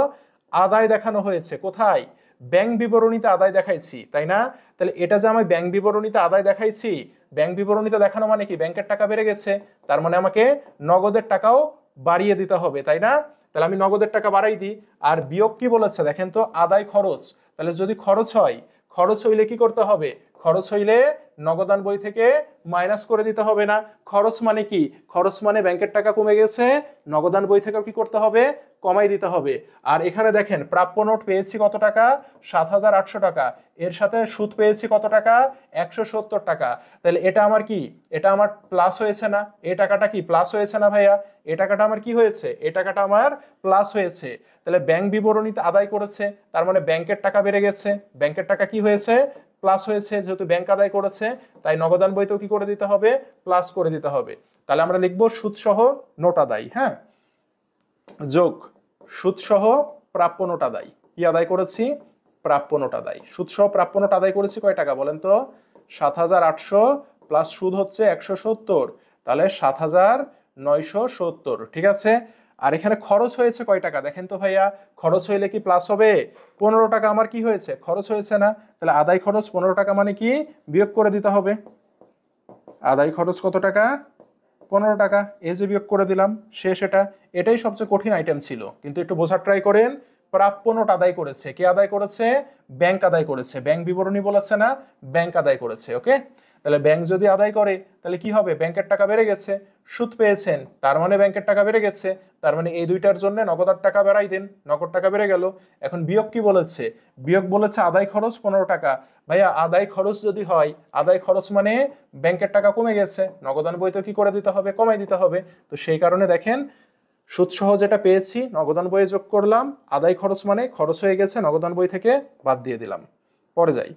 আদায় দেখানো হয়েছে। কোথায়? ব্যাংক বিবরণীতে আদায় দেখাইছি, তাই না? তাহলে এটা যে আমি ব্যাংক বিবরণীতে আদায় দেখাইছি, ব্যাংক বিবরণীতে দেখানো মানে কি? ব্যাংকের টাকা বেড়ে গেছে, তার মানে আমাকে নগদের টাকাও বাড়িয়ে দিতে হবে, তাই না? তাহলে আমি নগদের টাকা বাড়াই দিই। আর বিয়োগ কি বলেছে দেখেন তো? আদায় খরচ। তাহলে যদি খরচ হয়, খরচ হইলে কি করতে হবে? খরচ হইলে নগদান বই থেকে মাইনাস করে দিতে হবে না? খরচ মানে কি? খরচ মানে ব্যাংকের টাকা কমে গেছে, নগদান বই থেকেও কি করতে হবে? কমাই দিতে হবে। আর এখানে দেখেন প্রাপ্য নোট পেয়েছি কত টাকা? 7,800 টাকা। এর সাথে সুদ পেয়েছি কত টাকা? 170 টাকা। তাহলে এটা আমার কি? এটা আমার প্লাস হয়েছে না? এই টাকাটা কি প্লাস হয়েছে না ভাইয়া? এই টাকাটা আমার কি হয়েছে? এই টাকাটা আমার প্লাস হয়েছে। তাহলে ব্যাংক বিবরণীতে আদায় করেছে, তার মানে ব্যাংকের টাকা বেড়ে গেছে, ব্যাংকের টাকা কি হয়েছে? প্লাস হয়েছে। যেহেতু ব্যাংক আদায় করেছে, তাই নগদান বইতেও কি করে দিতে হবে? প্লাস করে দিতে হবে। তাহলে আমরা লিখবো সুদ সহ নোট আদায়, হ্যাঁ, যোগ সুদ সহ প্রাপ্য নোট আদায়। কি আদায় করেছি? প্রাপ্য নোট আদায়। সুদ সহ প্রাপ্য নোট আদায় করেছি কয় টাকা বলেন তো? 7,800 প্লাস সুদ হচ্ছে 170, তাহলে 7,970। ঠিক আছে, আর এখানে খরচ হয়েছে কয় টাকা দেখেন তো ভাইয়া? খরচ হইলে কি প্লাস হবে? 15 টাকা আমার কি হয়েছে? খরচ হয়েছে না? তাহলে আদায় খরচ 15 টাকা মানে কি? বিয়োগ করে দিতে হবে। আদায় খরচ কত টাকা? 15 টাকা। এই যে বিয়োগ করে দিলাম, শেষ। এটাই সবচেয়ে কঠিন আইটেম ছিল, কিন্তু একটু বোঝার ট্রাই করেন। প্রাপ্য নোট আদায় করেছে, কে আদায় করেছে? ব্যাংক আদায় করেছে। ব্যাংক বিবরণী বলেছে না, ব্যাংক আদায় করেছে। ওকে, তাহলে ব্যাংক যদি আদায় করে তাহলে কি হবে? ব্যাংকের টাকা বেড়ে গেছে, সুদ পেয়েছেন, তার মানে ব্যাংকের টাকা বেড়ে গেছে। তার মানে এই দুইটার জন্য নগদার টাকা বাড়াই দিন, নগদ টাকা বেড়ে গেল। এখন বিয়োগ কি বলেছে? বিয়োগ বলেছে আদায় খরচ 15 টাকা। ভাইয়া আদায় খরচ যদি হয়, আদায় খরচ মানে ব্যাংকের টাকা কমে গেছে, নগদান বইতে কি করে দিতে হবে? কমাই দিতে হবে। তো সেই কারণে দেখেন, সুদ সহ যেটা পেয়েছি নগদান বইয়ে যোগ করলাম, আদায় খরচ মানে খরচ হয়ে গেছে, নগদান বই থেকে বাদ দিয়ে দিলাম। পরে যাই,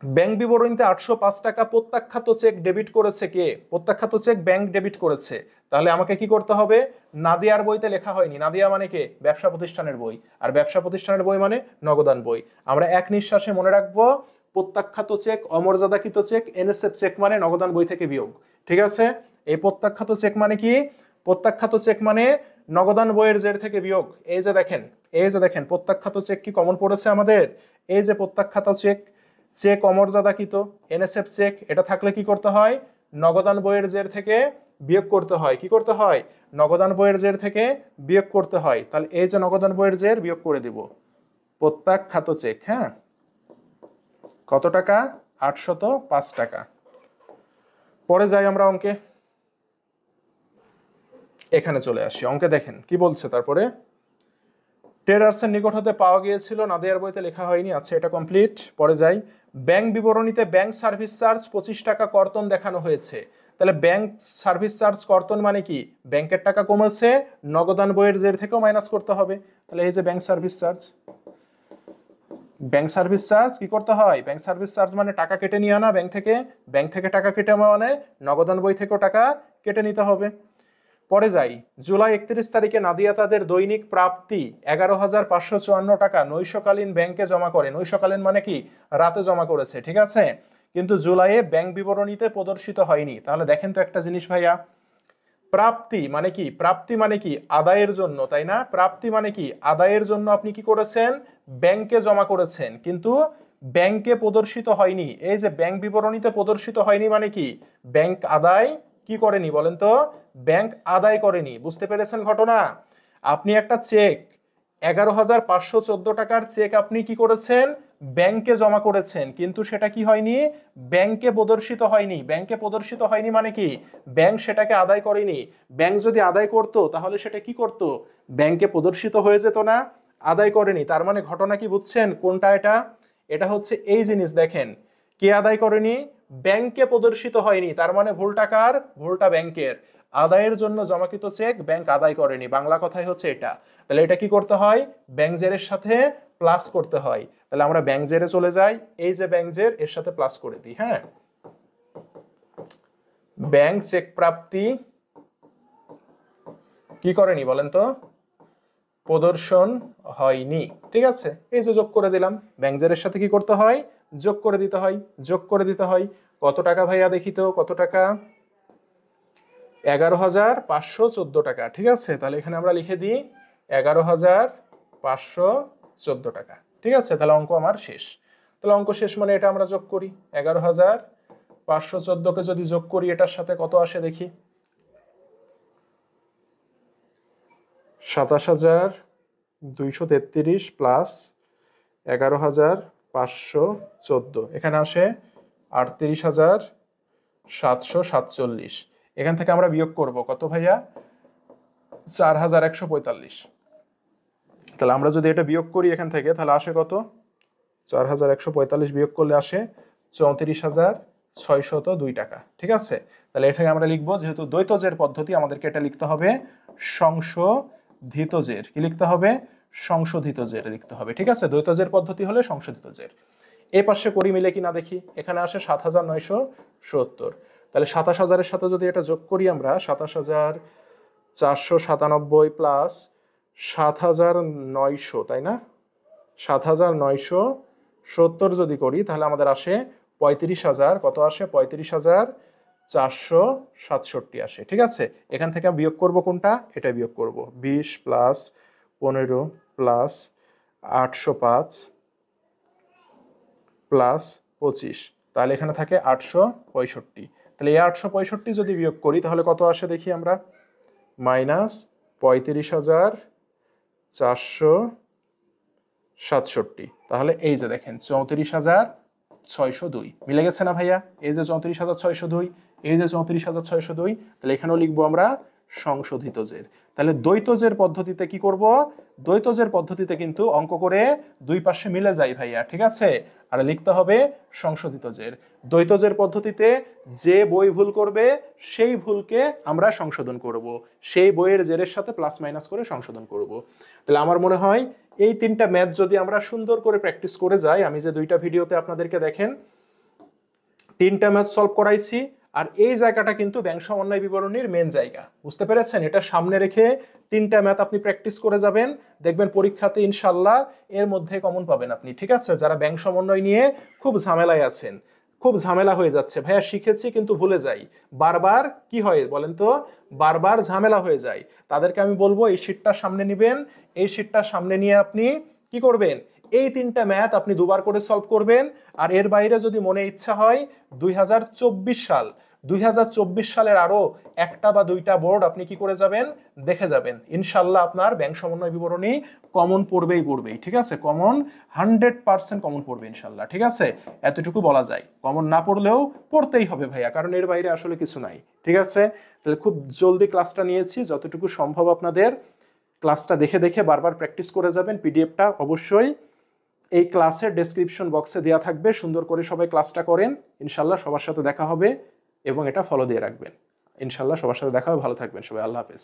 ব্যাংক বিবরণীতে 805 টাকা প্রত্যাখ্যাত চেক ডেবিট করেছে কে? প্রত্যাখ্যাত চেক ব্যাংক ডেবিট করেছে। তাহলে আমাকে কি করতে হবে? নাদিয়ার বইতে লেখা হয়নি। নাদিয়া মানে কে? ব্যবসা প্রতিষ্ঠানের বই, আর ব্যবসা প্রতিষ্ঠানের বই মানে নগদান বই। আমরা এক নিঃশ্বাসে মনে রাখবো, প্রত্যাখ্যাত চেক, অমর্যাদাকৃত চেক, এনএসএফ চেক মানে নগদান বই থেকে বিয়োগ। ঠিক আছে, এই প্রত্যাখ্যাত চেক মানে কি? প্রত্যাখ্যাত চেক মানে নগদান বইয়ের জের থেকে বিয়োগ। এই যে দেখেন, এই যে দেখেন প্রত্যাখ্যাত চেক কি কমন পড়েছে আমাদের? এই যে প্রত্যাখ্যাত চেক, চেক অমর্যাদাকৃত, এনএসএফ চেক, এটা থাকলে কি করতে হয়? নগদান বইয়ের জের থেকে বিয়োগ করতে হয়। কি করতে হয়? নগদান বইয়ের জের থেকে বিয়োগ করতে হয়। তাহলে এই যে নগদান বইয়ের জের বিয়োগ করে দিব, প্রত্যাখ্যাত চেক, হ্যাঁ, কত টাকা? 805 টাকা। পরে যাই আমরা অঙ্কে, এখানে চলে আসি অঙ্কে। দেখেন কি বলছে তারপরে, ট্রেডার্সের নিকট হতে পাওয়া গিয়েছিল, নাদিয়ার বইতে লেখা হয়নি। আচ্ছা, এটা কমপ্লিট। পরে যাই, ব্যাংক বিবরণীতে ব্যাংক সার্ভিস চার্জ 25 টাকা কর্তন দেখানো হয়েছে। তাহলে ব্যাংক সার্ভিস চার্জ কর্তন মানে কি? ব্যাংকের টাকা কমেছে, নগদান বইয়ের জের থেকেও মাইনাস করতে হবে। তাহলে এই যে bank service charge, bank service charge কি করতে হয়? ব্যাংক সার্ভিস চার্জ মানে টাকা কেটে নিয়ে আনা ব্যাংক থেকে, ব্যাংক থেকে টাকা কেটে মানে নগদান বই থেকেও টাকা কেটে নিতে হবে। পরে যাই, জুলাই 31 তারিখে নাদিয়া তাদের দৈনিক প্রাপ্তি 11,554 টাকা নৈশকালীন ব্যাংকে জমা করে। নৈশকালীন মানে কি? রাতে জমা করেছে। ঠিক আছে, কিন্তু জুলাইয়ে ব্যাংক বিবরণীতে প্রদর্শিত হয়নি। তাহলে দেখেন তো একটা জিনিস ভাইয়া, প্রাপ্তি মানে কি? প্রাপ্তি মানে কি? আদায়ের জন্য, তাই না? প্রাপ্তি মানে কি? আদায়ের জন্য আপনি কি করেছেন? ব্যাংকে জমা করেছেন, কিন্তু ব্যাংকে প্রদর্শিত হয়নি। এই যে ব্যাংক বিবরণীতে প্রদর্শিত হয়নি মানে কি? ব্যাংক আদায় কি করেনি বলেন তো? ব্যাংক আদায় করেনি। বুঝতে পেরেছেন ঘটনা? আপনি একটা চেক 11,514 টাকার চেক আপনি কি করেছেন? ব্যাংকে জমা করেছেন, কিন্তু সেটা কি হয়নি? ব্যাংকে প্রদর্শিত হয়নি। ব্যাংকে প্রদর্শিত হয়নি মানে কি? ব্যাংক সেটাকে আদায় করেনি। ব্যাংক যদি আদায় করত তাহলে সেটা কি করত? ব্যাংকে প্রদর্শিত হয়ে যেত না? আদায় করেনি, তার মানে ঘটনা কি বুঝছেন কোনটা এটা? এটা হচ্ছে এই জিনিস, দেখেন কে আদায় করেনি? ব্যাংকে প্রদর্শিত হয়নি, তার মানে ভুলটা কার? ভুলটা ব্যাংকের। আদায়ের জন্য জমাকৃত চেক ব্যাংক আদায় করেনি, বাংলা কথাই হচ্ছে এটা। তাহলে এটা কি করতে হয়? ব্যাংক জেরের সাথে প্লাস করতে হয়। তাহলে আমরা ব্যাংক জেরে চলে যাই, এই যে ব্যাংক জের এর সাথে প্লাস করে দিই। হ্যাঁ, ব্যাংক চেক প্রাপ্তি কি করেনি বলেন তো? প্রদর্শন হয়নি। ঠিক আছে, এই যে যোগ করে দিলাম, ব্যাংক জেরের সাথে কি করতে হয়? যোগ করে দিতে হয়। যোগ করে দিতে হয়। কত টাকা ভাইয়া দেখি তো, কত টাকা? 11,514 টাকা। ঠিক আছে, তাহলে এখানে আমরা লিখে দিই 11,514 টাকা। ঠিক আছে, তাহলে অঙ্ক আমার শেষ। তাহলে অঙ্ক শেষ মানে এটা আমরা যোগ করি। 11,514কে যদি যোগ করি এটার সাথে কত আসে দেখি? 27,233 প্লাস 11,514, এখানে আসে 38,747। এখান থেকে আমরা বিয়োগ করব কত ভাইয়া? 4,145। তাহলে আমরা যদি এটা বিয়োগ করি এখান থেকে তাহলে আসে কত? 4,145 বিয়োগ করলে আসে 34,602 টাকা। ঠিক আছে, তাহলে এটাকে আমরা লিখবো, যেহেতু দ্বৈত জের পদ্ধতি আমাদেরকে এটা লিখতে হবে সংশোধিত জের। কি লিখতে হবে? সংশোধিত জের লিখতে হবে। ঠিক আছে, দ্বৈত জের পদ্ধতি হলে সংশোধিত জের। এ পাশে করি মিলে কিনা দেখি, এখানে আসে 7,970। তাহলে 27,000-এর সাথে যদি এটা যোগ করি আমরা, 27,497 প্লাস 7,900, তাই না? 7,970 যদি করি তাহলে আমাদের আসে 35,000। কত আসে? 35,467 আসে। ঠিক আছে, এখান থেকে বিয়োগ করব কোনটা? এটা বিয়োগ করব। 20 প্লাস 15 প্লাস 805 প্লাস 25, তাহলে এখানে থাকে 865। তাহলে এই 865 যদি বিয়োগ করি তাহলে কত আসে দেখি আমরা? মাইনাস 35,467। তাহলে এই যে দেখেন 34,602 মিলে গেছে না ভাইয়া? এই যে 34,602, এই যে 34,602, তাহলে এখানেও লিখবো আমরা সংশোধিত জের। তাহলে দ্বৈত জের পদ্ধতিতে কি করব? দ্বৈত জের পদ্ধতিতে কিন্তু অঙ্ক করে দুই পাশে মিলে যায় ভাইয়া। ঠিক আছে, আর লিখতে হবে সংশোধিত জের। দ্বৈত জের পদ্ধতিতে যে বই ভুল করবে সেই ভুলকে আমরা সংশোধন করব, সেই বইয়ের জেরের সাথে প্লাস মাইনাস করে সংশোধন করব। তাহলে আমার মনে হয় এই তিনটা ম্যাথ যদি আমরা সুন্দর করে প্র্যাকটিস করে যাই, আমি যে দুইটা ভিডিওতে আপনাদেরকে দেখেন তিনটা ম্যাথ সলভ করাইছি, আর এই জায়গাটা কিন্তু ব্যাংক সমন্বয় বিবরণীর মেন জায়গা। বুঝতে পেরেছেন? এটা সামনে রেখে তিনটা ম্যাথ আপনি প্র্যাকটিস করে যাবেন, দেখবেন পরীক্ষাতে ইনশাল্লাহ এর মধ্যে কমন পাবেন আপনি। ঠিক আছে, যারা ব্যাংক সমন্বয় নিয়ে খুব ঝামেলায় আছেন, খুব ঝামেলা হয়ে যাচ্ছে, ভাইয়া শিখেছি কিন্তু ভুলে যাই, বারবার কি হয় বলেন তো? বারবার ঝামেলা হয়ে যায়, তাদেরকে আমি বলবো এই শীটটা সামনে নেবেন। এই শীটটা সামনে নিয়ে আপনি কি করবেন? এই তিনটা ম্যাথ আপনি দুবার করে সলভ করবেন। আর এর বাইরে যদি মনে ইচ্ছা হয় 2024 সালের আরো একটা বা দুইটা বোর্ড আপনি কি করে যাবেন? দেখে যাবেন। ইনশাল্লাহ আপনার ব্যাংক সমন্বয় বিবরণী কমন পড়বেই পড়বেই। ঠিক আছে, কমন 100% কমন পড়বে ইনশাল্লাহ। ঠিক আছে, এতটুকু বলা যায়। কমন না পড়লেও পড়তেই হবে ভাইয়া, কারণ এর বাইরে আসলে কিছু নাই। ঠিক আছে, তাহলে খুব জলদি ক্লাসটা নিয়েছি, যতটুকু সম্ভব আপনাদের ক্লাসটা দেখে দেখে বারবার প্র্যাকটিস করে যাবেন। পিডিএফটা অবশ্যই এই ক্লাসের ডেসক্রিপশন বক্সে দেওয়া থাকবে, সুন্দর করে সবাই ক্লাসটা করেন। ইনশাল্লাহ সবার সাথে দেখা হবে এবং এটা ফলো দিয়ে রাখবেন। ইনশাল্লাহ সবার সাথে দেখা হবে। ভালো থাকবেন সবাই, আল্লাহ হাফেজ।